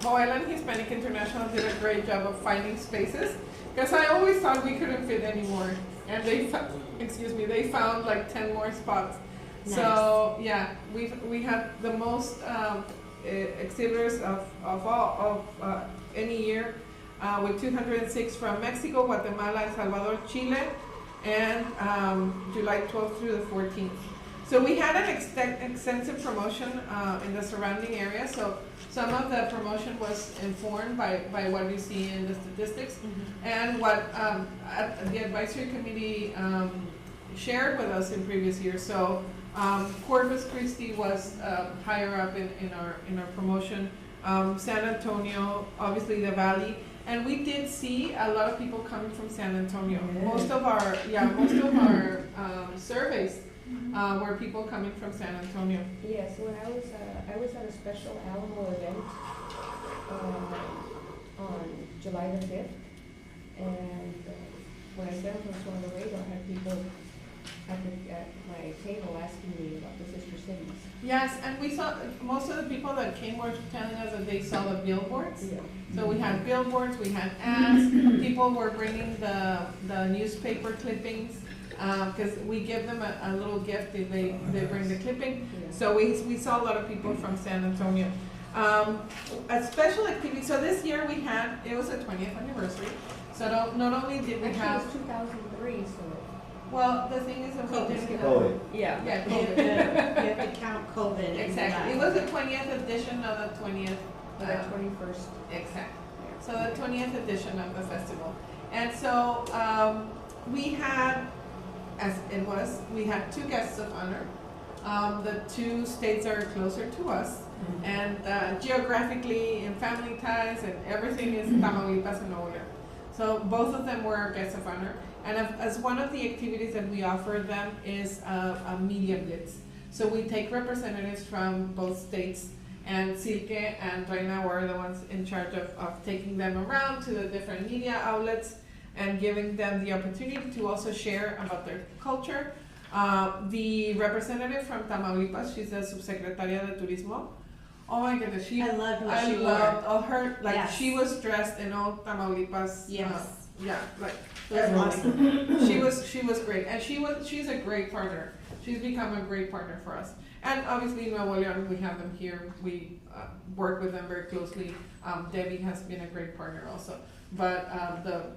Joel and Hispanic International did a great job of finding spaces, because I always thought we couldn't fit anymore, and they found like 10 more spots. So yeah, we had the most exhibitors of any year, with 206 from Mexico, Guatemala, El Salvador, Chile, and July 12th through the 14th. So we had an extensive promotion in the surrounding area. So some of the promotion was informed by what we see in the statistics, and what the advisory committee shared with us in previous years. So Corpus Christi was higher up in our promotion. San Antonio, obviously the Valley, and we did see a lot of people coming from San Antonio. Yeah. Most of our surveys were people coming from San Antonio. Yes, when I was at a special Alamo event on July the 5th, and when I said I was on the radar, I had people at my table asking me about the sister cities. Yes, and we saw most of the people that came were telling us that they saw the billboards. Yeah. So we had billboards, we had ads, people were bringing the newspaper clippings, because we give them a little gift if they bring the clipping. So we saw a lot of people from San Antonio. A special activity, so this year it was the 20th anniversary, so not only did we Actually, have, it's 2003, so. well, the thing is that we COVID. didn't have. COVID. Yeah, You COVID. have to count COVID into Exactly, it that. was the 20th edition of the 20th. For the 21st. Exactly. So the 20th edition of the festival. And so we had, we had 2 guests of honor. The 2 states are closer to us, and geographically and family ties and everything is Tamaulipas and Nuevo León. So both of them were our guests of honor. And as one of the activities that we offer them is a media blitz. So we take representatives from both states, and Silke and Reina were the ones in charge of taking them around to the different media outlets and giving them the opportunity to also share about their culture. The representative from Tamaulipas, she's the Subsecretaria de Turismo. Oh my goodness, I loved what she loved wore. all her, like Yes. she was dressed in all Tamaulipas. Yes. Yeah, like It was awesome. she was great, and she's a great partner. She's become a great partner for us. And obviously Nuevo León, we have them here. We work with them very closely. Debbie has been a great partner also. But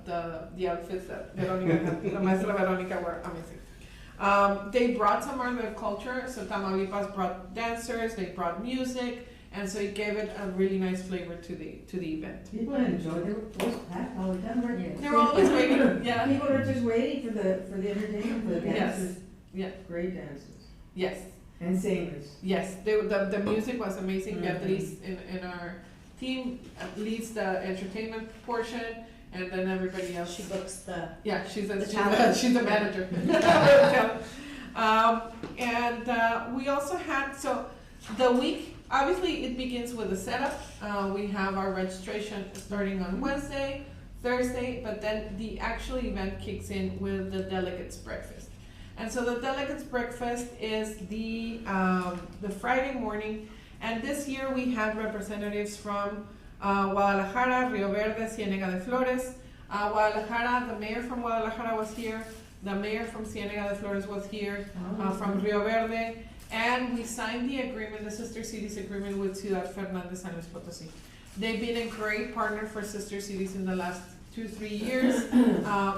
the outfits that Veronica had, the Maestra Veronica were amazing. They brought some of their culture. So Tamaulipas brought dancers. They brought music. And so it gave it a really nice flavor to the event. People enjoyed it, it was packed all the time, weren't Yes. They were always waiting. Yeah. People were just waiting for the entertainment, for the Yes. dancers. Yeah. Great dancers. Yes. And singers. Yes. The music was amazing. Mhm. Beatriz in our team leads the entertainment portion, and then everybody else. She books the, Yeah, she's The a talent. she's a manager. We also had, so the week, obviously it begins with a setup. We have our registration starting on Wednesday, Thursday, but then the actual event kicks in with the delegates breakfast. And so the delegates breakfast is the Friday morning, and this year we had representatives from Guadalajara, Rio Verde, Ciénega de Flores. Guadalajara, the mayor from Guadalajara was here, the mayor from Ciénega de Flores was here, from Rio Verde, and we signed the agreement, the Sister Cities agreement with Ciudad Fernandez, San Luis Potosí. They've been a great partner for Sister Cities in the last 2-3 years,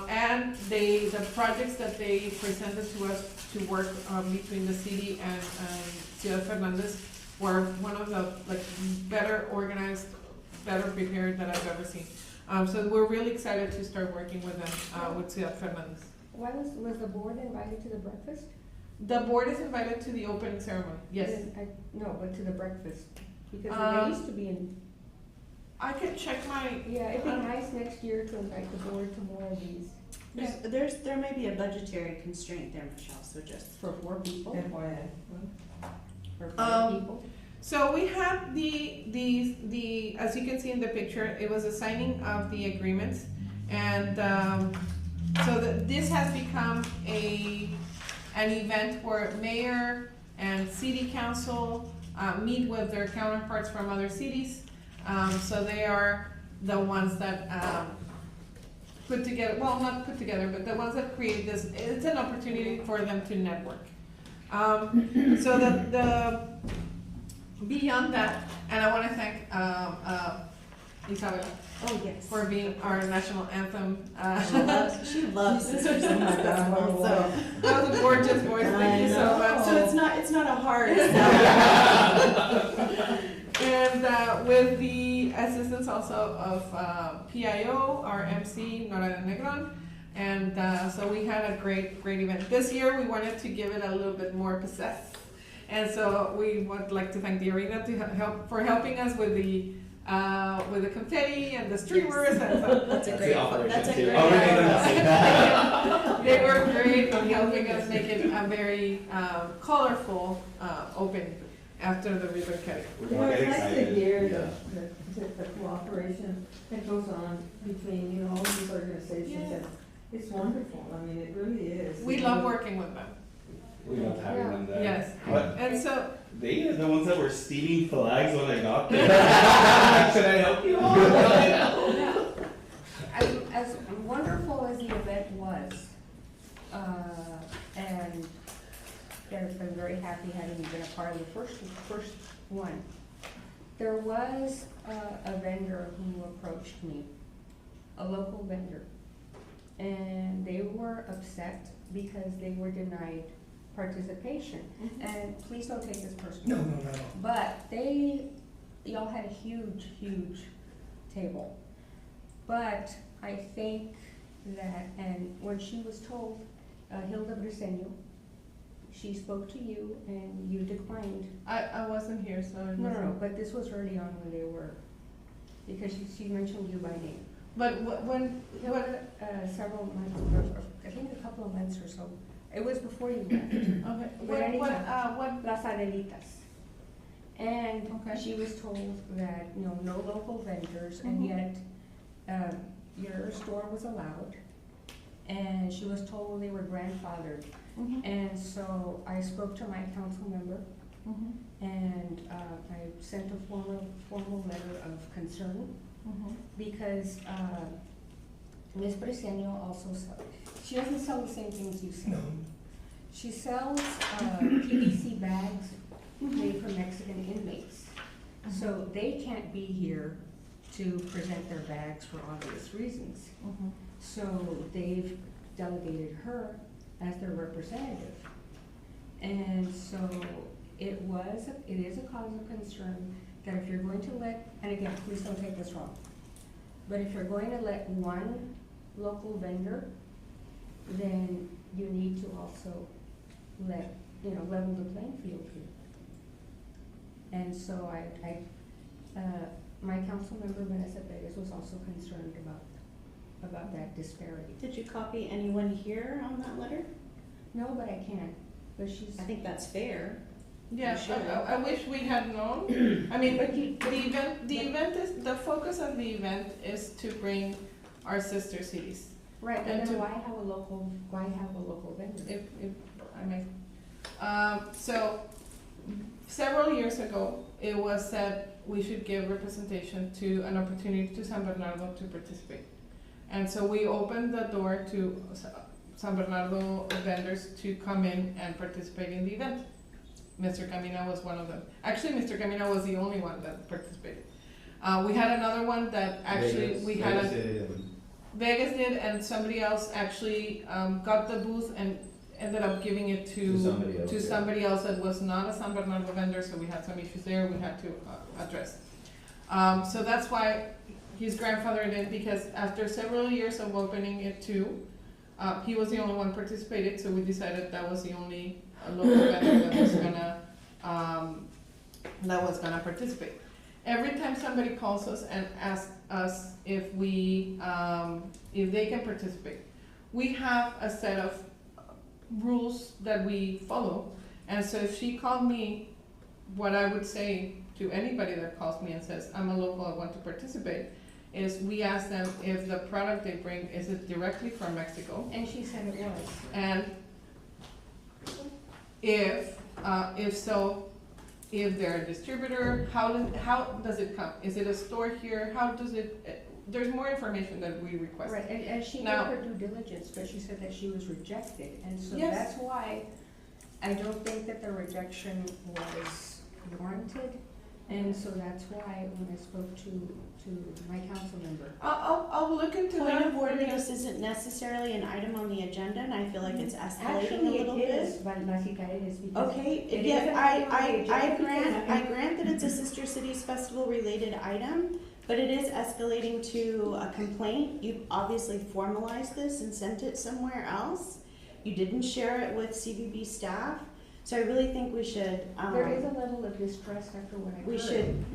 and the projects that they presented to us to work between the city and Ciudad Fernandez were one of the better organized, better prepared that I've ever seen. So we're really excited to start working with them, with Ciudad Fernandez. Why was the board invited to the breakfast? The board is invited to the opening ceremony, yes. No, but to the breakfast, because Um, they used to be in, I can check my, yeah, it'd be nice next year to invite the board to more of these, there may be a budgetary constraint there, Michelle, so just. for 4 people, FYI. or 5 people. so we had the, as you can see in the picture, it was a signing of the agreements. And so this has become an event where mayor and city council meet with their counterparts from other cities. So they are the ones that put together, well, not put together, but the ones that create this. It's an opportunity for them to network. So the beyond that, and I want to thank Isabel Oh, yes. for being our national anthem. She loves Sisters in the Festival, so. That was a gorgeous voice. Thank you so much. So it's not a hard. And with the assistance also of PIO, our MC, Nora Negron. And so we had a great event. This year we wanted to give it a little bit more pizzazz. And so we would like to thank the arena to helping us with the confetti and the streamers. And so That's a That's great, the operation that's a too. great. Oh, really? they were great in helping us make it a very colorful open after the ribbon cutting. We're You know, gonna it's get nice to excited. hear Yeah. the cooperation that goes on between, you know, all these organizations, and it's wonderful, I mean, it really is. We love working with them. We love having them there. Yes. What? And so They are the ones that were steaming flags when I got there. Should I help you all? Yeah. As wonderful as the event was, and I've been very happy having been a part of the first one. There was a vendor who approached me, a local vendor, and they were upset because they were denied participation. And please don't take this personally. No, not at all. But y'all had a huge table. But I think that, and when she was told, Hilda Briseño, she spoke to you and you declined. I wasn't here, so I No, but this was early on when they were, because she mentioned you by name. But when Hilda, several months, or I think a couple of months or so, it was before you left. okay, what Las Adelitas. And Okay. she was told that, you know, no local vendors, and Mhm. yet, your store was allowed. And she was told they were grandfathered. And so I spoke to my council member, and, I sent a formal letter of concern, because, Ms. Briseño also she doesn't sell the same things you sell. No, She sells PVC bags made for Mexican inmates. So they can't be here to present their bags for obvious reasons. So they've delegated her as their representative. And so it is a cause of concern that if you're going to let, and again, please don't take this wrong, but if you're going to let one local vendor, then you need to also level the playing field here. And so my council member Vanessa Perez was also concerned about that disparity. Did you copy anyone here on that letter? No, but I can, but she's. I think that's fair. Yeah, Sure. I wish we had known. I mean, But you- the event is, the focus of the event is to bring our sister cities. Right, and and then to- why have a local vendor? If I may. So, several years ago, it was said we should give representation to, an opportunity to San Bernardo to participate. And so we opened the door to San Bernardo vendors to come in and participate in the event. Mr. Camina was one of them. Actually, Mr. Camina was the only one that participated. We had another one that actually, Vegas- we had Vegas a. did it, Vegas did, and somebody else actually got the booth and ended up giving it To somebody else, to yeah. somebody else that was not a San Bernardo vendor, so we had some issues there we had to address. So that's why he's grandfathered in, because after several years of opening it too, he was the only one participated, so we decided that was the only local vendor that was gonna participate. Every time somebody calls us and asks us if we, if they can participate, we have a set of rules that we follow. And so if she called me, what I would say to anybody that calls me and says, I'm a local, I want to participate, is we ask them if the product they bring, is it directly from Mexico? And she said it was. And if so, if they're a distributor, how does it come? Is it a store here? How does it, there's more information that we request. Right, and she did Now- her due diligence, but she said that she was rejected, and so Yes. that's why I don't think that the rejection was warranted, and so that's why when I spoke to my council member. I'll look into that. Point of order, this isn't necessarily an item on the agenda, and I feel like it's escalating a Actually, little it bit. is, Masita, it is because. Okay, It yeah, isn't on the I agenda. grant that it's a Sister Cities Festival related item, but it is escalating to a complaint. You've obviously formalized this and sent it somewhere else. You didn't share it with CBB staff, so I really think we should, There is a level of distress after what I heard.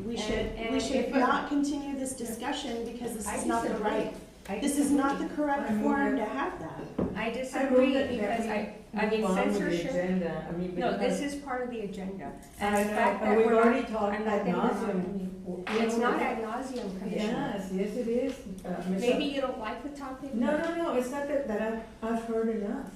we And should if- not continue this discussion because this I is not the disagree. right, I this is not the disagree. correct I mean, forum to that- have that. I I disagree move that because I mean move on with the censorship. agenda. I mean, No, this because- is part of the agenda. I And the know, fact but that we've we're already not, talked I'm not ad getting nauseam. It's not ad nauseum, Commissioner. Yes, it is. Ms. Maybe you don't like the topic. No, it's not that I've heard enough.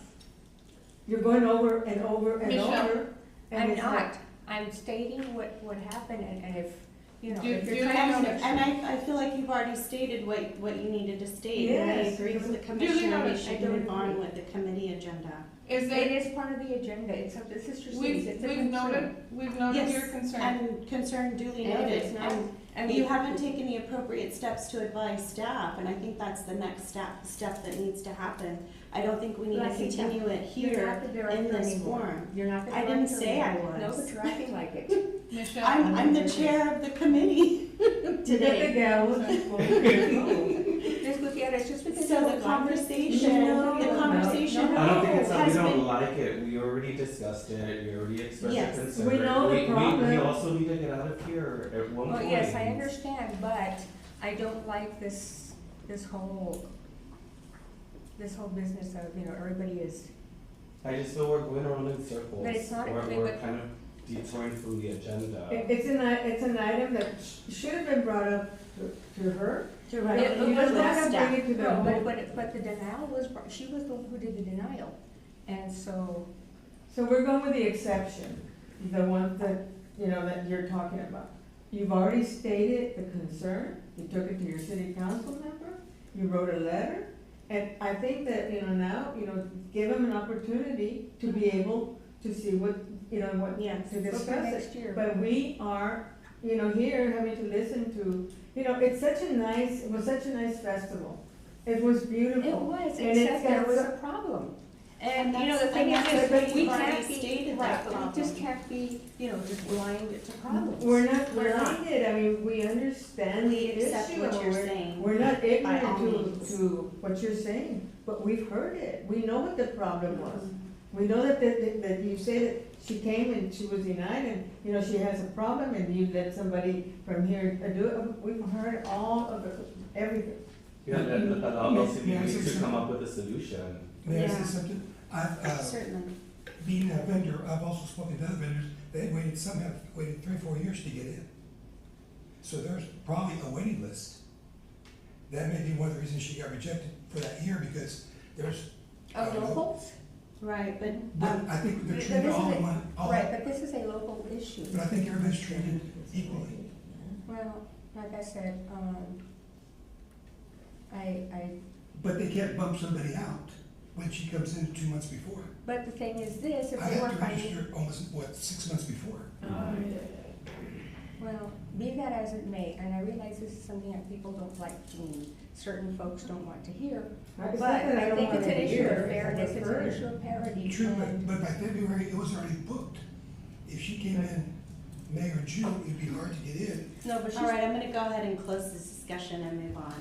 You're going over and over and Michelle, over. and I'm it's like- not. I'm stating what happened and if, you know, Do- if do you're you trying know to. that- And I feel like you've already stated what you needed to state, and I Yes. agree with the Duly commissioner, we noted. should I don't move on agree. with the committee agenda. Is It there, is part of the agenda. It's of the sister cities. we've It's a noted, concern. we've noted Yes, your concern. And concern duly And if noted, it's not, and I you mean, haven't taken the appropriate steps to advise staff, and I think that's the next step that needs to happen. I don't think we need to Lasita, continue it you're here not the in director this anymore. forum. You're not the I director. didn't say I anymore. No, was. but you're acting like it. Michelle, I'm the chair of the committee You get the today. gavel. Ms. Gutierrez, just because you So don't the like it- conversation, No, the no, conversation no. I don't think it's that we has don't been, like it, we already discussed it, we already expressed Yes. a concern. We know the We problem. also need to get out of here at one Well, point. yes, I understand, but I don't like this whole business of, you know, everybody is, I just feel we're going around in circles. But it's not- We're but- kind of detouring from the agenda. It's an item that should have been brought up to her. to Yeah, write but You it don't with have to staff. bring it to the no, vote. but the denial was, she was the one who did the denial. And so, So we're going with the exception, the one that, you know, that you're talking about. You've already stated the concern, you took it to your city council member, you wrote a letter, and I think that, you know, now, you know, give them an opportunity to be able to see what, you know, what, Yes. to but for discuss it. next year. But we are, you know, here having to listen to, you know, it was such a nice festival. It was beautiful. It was, And it's except there got was so- a problem. And And, you know, the that's- thing and is, that's what we you've already can't be, stated right, that we just problem. can't be, you know, just blind to problems. We're not We're not. blinded, I mean, we understand We the accept issue. what you're We're- saying. We're not ignorant all means. to what you're saying, but we've heard it, we know what the problem was. We know that you say that she came and she was denied and, you know, she has a problem and you let somebody from here do it. We've heard all of everything. Yeah, that allow May I LCD say to come something? up with a solution. May I say Yeah. something? I've, Certainly. being a vendor, I've also spoken to other vendors, some have waited 3 or 4 years to get in. So there's probably a waiting list. That may be one of the reasons she got rejected for that year, because there's. Of locals? Right, but, But I think they're But treated this all is in a- one, all, Right, but this is a local issue. but I think everybody's treated equally. Well, like I said, I, But they can't bump somebody out when she comes in 2 months before. but the thing is this, if I they were have to finding, register almost, 6 months before? well, be that as it may, and I realize this is something that people don't like, certain folks don't want to hear, It's but not that I don't think want it's an to issue hear, of it's fairness, what's it's an heard. issue of parity. True, and- but by February, it was already booked. If she came in May or June, it'd be hard to get in. No, but she's. all right, I'm gonna go ahead and close this discussion and move on.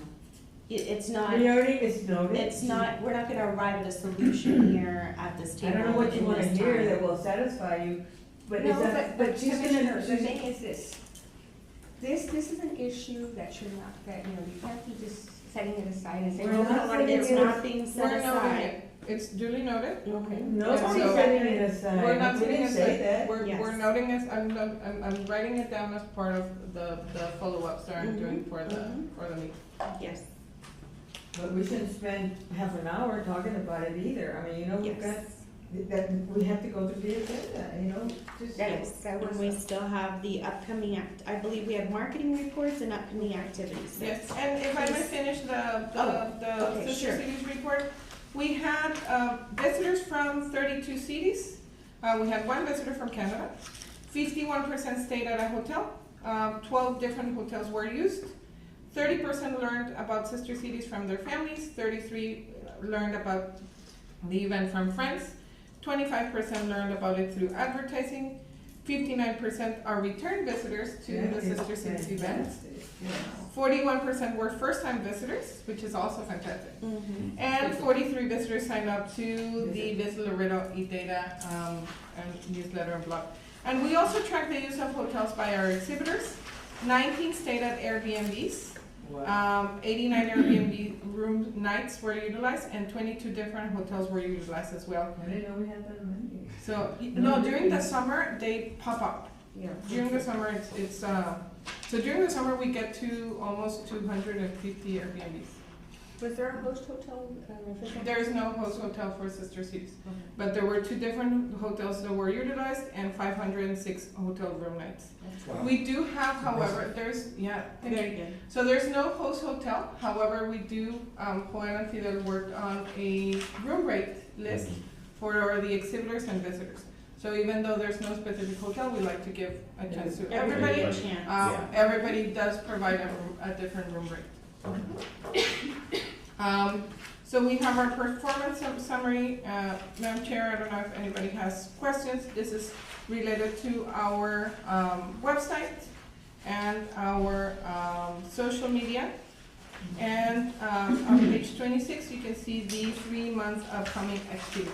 It's not, It's noted. it's not, we're not gonna arrive at a solution here at this I table don't know what you in wanna this hear time. that will satisfy you, but No, is that, but she's Commissioner, gonna, the thing is this, this is an issue that should not, that, you can't be just setting it aside and saying, We're well, we not don't wanna setting It's get. it not being set We're noting aside. it. It's duly noted. Okay. nobody's So- setting it aside. We're not We setting didn't it say aside. that. We're Yes. noting it, I'm writing it down as part of the follow-ups that I'm doing for the meeting. Yes, But we shouldn't spend half an hour talking about it either. I mean, you know, we've got, yes, that, we have to go through the agenda, you know, just. yes. And we still have the upcoming I believe we have marketing reports and upcoming activities. Yes, and if I may finish the okay, Sister sure. Cities report, we had visitors from 32 cities. We had 1 visitor from Canada. 51% stayed at a hotel. 12 different hotels were used. 30% learned about Sister Cities from their families. 33 learned about the event from friends. 25% learned about it through advertising. 59% are return visitors to the Sister Cities event. 41% were first-time visitors, which is also fantastic. Mhm. And 43 visitors signed up to the Visit Laredo e-data and newsletter and blog. And we also track the use of hotels by our exhibitors. 19 stayed at Airbnbs. 89 Airbnb room nights were utilized, and 22 different hotels were utilized as well. I didn't know we had that many. So, no, during the summer, they pop up. Yeah. During the summer, so during the summer, we get to almost 250 Airbnbs. Was there a host hotel, official? There is no host hotel for Sister Cities, Okay. but there were 2 different hotels that were utilized and 506 hotel room nights. Wow. We do have, however, thank you. Very good. So there's no host hotel, however, we do, Joanna and Fidel worked on a room rate list for the exhibitors and visitors. So even though there's no specific hotel, we like to give a chance to everybody. A chance. Everybody does provide a different room rate. So we have our performance summary. Madam Chair, I don't know if anybody has questions. This is related to our website and our social media. And on page 26, you can see the 3 months upcoming activity.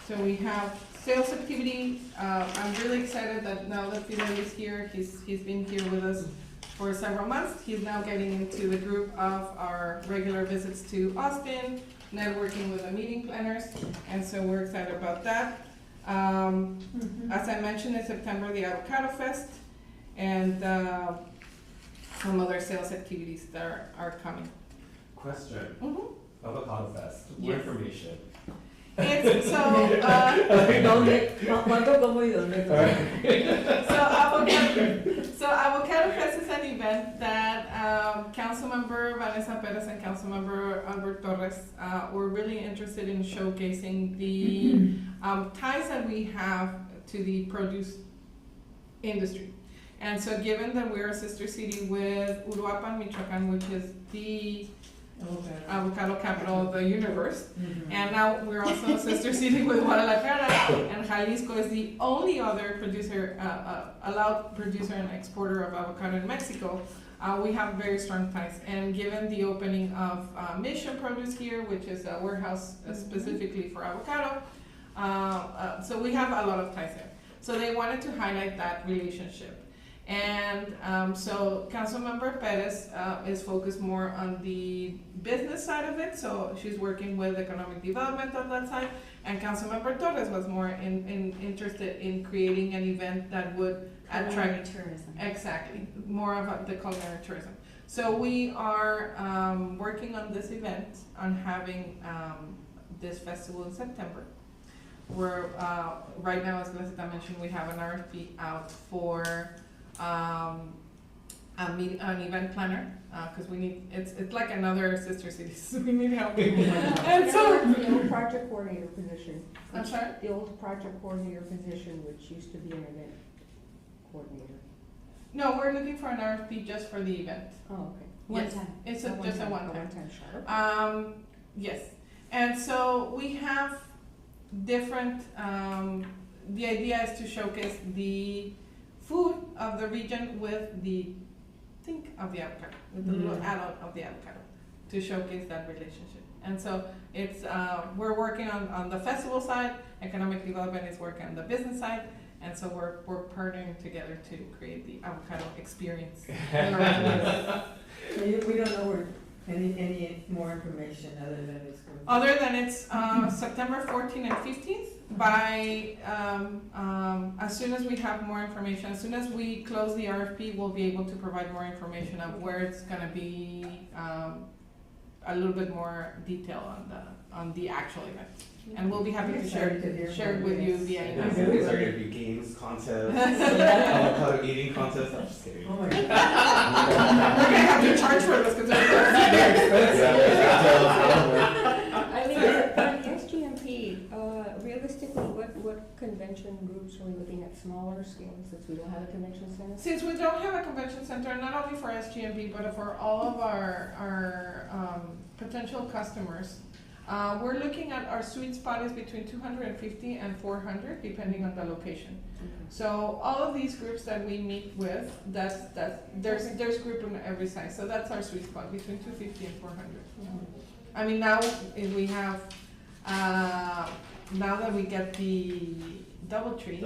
So we have sales activity. I'm really excited that now that Fidel is here, he's been here with us for several months. He's now getting into the group of our regular visits to Austin, networking with the meeting planners, and so we're excited about that. As I mentioned, in September, the Avocado Fest, and some other sales activities that are coming. Question, Mhm. Avocado Fest, more Yes. information. It's, ¿Cuánto como y dónde? So Avocado Fest is an event that Councilmember Vanessa Perez and Councilmember Albert Torres were really interested in showcasing the ties that we have to the produce industry. And so given that we're a sister city with Uruapan, Michoacan, which is the avocado capital of the universe, and now we're also a sister city with Guadalajara, and Jalisco is the only other producer, allowed producer and exporter of avocado in Mexico. we have very strong ties. And given the opening of Mission Produce here, which is a warehouse specifically for avocado, so we have a lot of ties there. So they wanted to highlight that relationship. And so Councilmember Perez is focused more on the business side of it, so she's working with economic development on that side. And Councilmember Torres was more interested in creating an event that would attract tourism. exactly more of the culinary tourism. So we are working on this event on having this festival in September. We're right now, as Lesita mentioned, we have an RFP out for an event planner, because we need, it's like another sister city, so we need help. And so, The old project coordinator position. I'm sorry? The old project coordinator position, which used to be an event coordinator. No, we're looking for an RFP just for the event. Oh, okay. One Yes. time. It's A just a one-time- one-time. shot. Yes, and so we have different, the idea is to showcase the food of the region with the think of the avocado, with the little add-on of the avocado, to showcase that relationship. And so it's, we're working on the festival side, economic development is working on the business side, and so we're partnering together to create the avocado experience. So we don't know where, any more information other than it's going to. Other than it's September 14th and 15th, by as soon as we have more information, as soon as we close the RFP, we'll be able to provide more information of where it's gonna be, a little bit more detail on the actual event. And we'll be happy to share it with you via And email. then is there gonna be games, contests, avocado eating contests? I'm just kidding. Oh my God. We're gonna have to charge for this because I mean, for SGMP, realistically, what convention groups are we looking at? Smaller scale, since we don't have a convention center? Since we don't have a convention center, not only for SGMP, but for all of our potential customers, we're looking at our sweet spot is between 250 and 400, depending on the location. So all of these groups that we meet with, there's group in every size, so that's our sweet spot, between 250 and 400. I mean, now we have, now that we get the DoubleTree,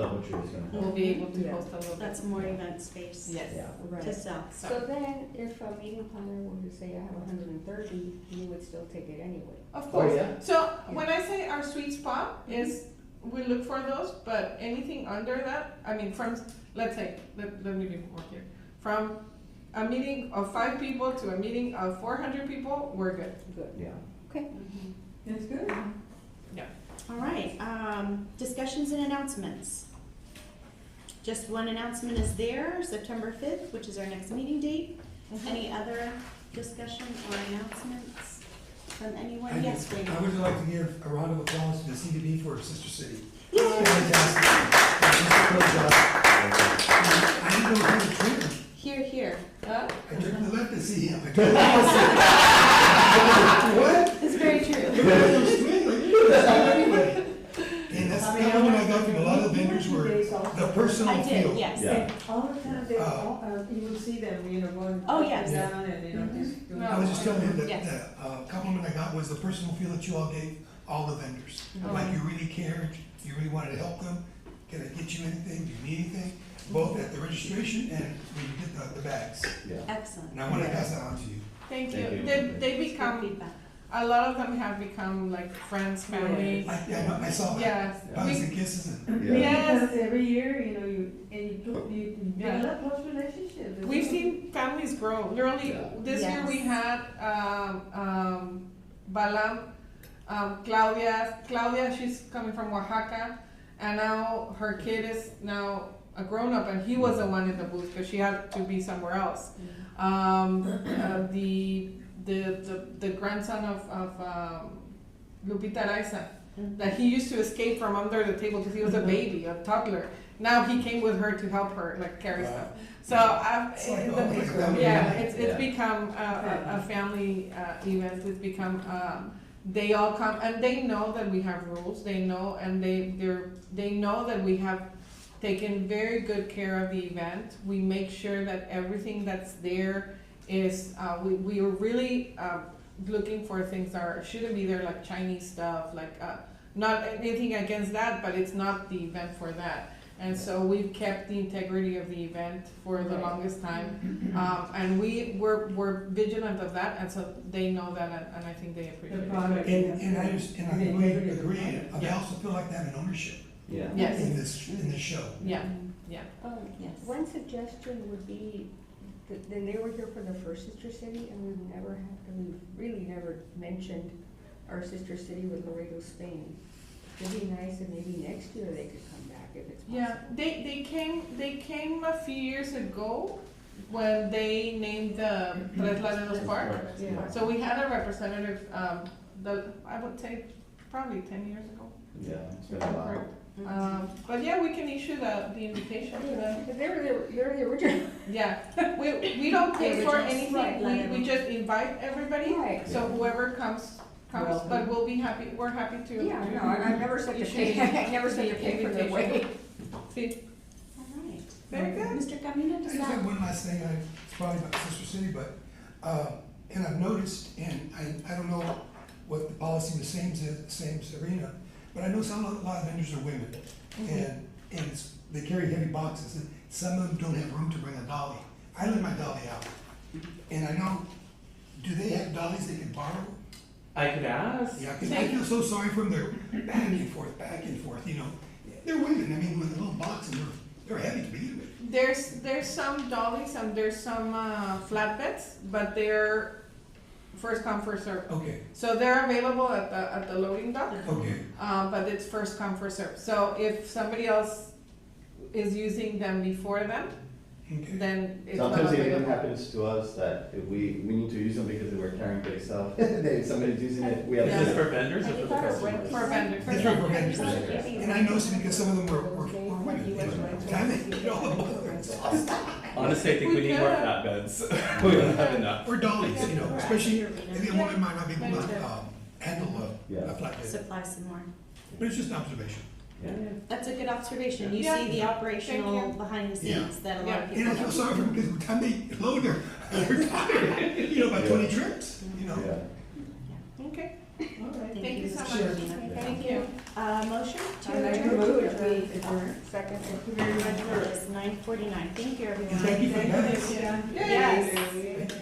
we'll be able to Yeah. host a little bit. That's more event space Yes. Yeah, to right. sell. So then, if a meeting planner were to say I have 130, you would still take it anyway? Of course. yeah. So when I say our sweet spot is, we look for those, but anything under that, I mean, from, let's say, let me be more clear. From a meeting of 5 people to a meeting of 400 people, we're good. Good. Yeah. Okay. That's good. All right, discussions and announcements. Just one announcement is there, September 5th, which is our next meeting date. Any other discussion or announcements from anyone? Yes, Wayne. I would like to give a round of applause to the CDB for Sister City. Fantastic. I didn't know who to treat him. Here, here. Huh? I took the left to see him. I took the left to see him. What? It's very true. And that's the compliment I got from a lot of vendors were the personal I did, feel. yes. Yeah. All the time, you will see them, going Oh, up yes. and down and, just doing. No. I was just telling him that Yes. the compliment I got was the personal feel that you all gave all the vendors. Like you really cared, you really wanted to help them. Can I get you anything? Do you need anything? Both at the registration and when you get the bags. Yeah. Excellent. And I want to pass that on to you. Thank Thank you. you. They Good become, feedback. a lot of them have become like friends, family. I saw that. Yes. Hugs We- and kisses and. Yeah. Yes. Because every year, you Yeah. build up close relationships. We've seen families grow. Literally, Yeah. this year we Yes. had Balam, Claudia, she's coming from Oaxaca, and now her kid is now a grown-up, and he was the one in the booth because she had to be somewhere else. The grandson of Lupita Araiza, that he used to escape from under the table because he was a baby, a toddler. Now he came with her to help her like carry Wow. stuff. So I've, It's like, oh, like a family yeah, reunion. it's become a family event. It's become they all come and they know that we have rules. They know and they know that we have taken very good care of the event. We make sure that everything that's there is, we were really, looking for things that shouldn't be there, like Chinese stuff, like, not anything against that, but it's not the event for that. And so we've kept the integrity of the event for the longest time, and we're vigilant of that, and so they know that, and I think they appreciate The it. product. And I really agree, I also feel like they have an ownership Yeah. Yes. in this show. Yeah, Yes. One suggestion would be, that then they were here for the first Sister City, and we've really never mentioned our sister city with Laredo, Spain. It'd be nice if maybe next year they could come back if it's possible. yeah, they came a few years ago when they named the Tres Laredos Park. Yeah. So we had a representative, I would say probably 10 years ago. Yeah, it's been a while. But yeah, we can issue the invitation to them. Because they're the original. Yeah, we don't pay for anything, Right. we just invite everybody. Right. So whoever comes, but we'll be happy, we're happy to. Yeah, no, I've never said to pay, I never said to pay for their way. See, All right. very good. Mr. Camino, I does just have that? one last thing, it's probably about Sister City, but, and I've noticed, and I don't know what the policy in the same arena, but I know a lot of vendors are women, and they carry heavy boxes, and some of them don't have room to bring a dolly. I let my dolly out, and I know, do they have dollies they can borrow? I could ask. Yeah, 'cause I feel so sorry for them, they're back and forth, you know. They're women, I mean, with a little box, and they're heavy to begin with. There's some dollies, there's some flatbeds, but they're first come, first served. Okay, So they're available at the loading dock, okay, but it's first come, first served. So if somebody else is using them before them, okay. then it's not Sometimes it even available. happens to us that if we need to use them because we're carrying big stuff, somebody's using it, we have Is to. this for vendors or for the customers? For vendors. That's right, for vendors. And I noticed because some of them were women, time they get all the buttons. Honestly, I think we need more flatbeds. We don't have enough. Or dollies, you know, especially, maybe a woman might not be able to, handle a Yeah. flatbed. Supply some more. But it's just an observation. Yeah. That's a good observation. You Yeah. see the operational Thank you. behind the Yeah. scenes that a lot Yeah. of And people I feel don't. sorry for them because by the time they load they're tired, you know, about 20 trips, you know. Yeah. Okay, All right. thank you so Mr. much. Camino. Thank you. Motion to I'd like to adjourn? move if we adjourn. Second. Thank you very much. It is 9:49. Thank you, everyone. And thank you for that. Yay. Yes. Thank you.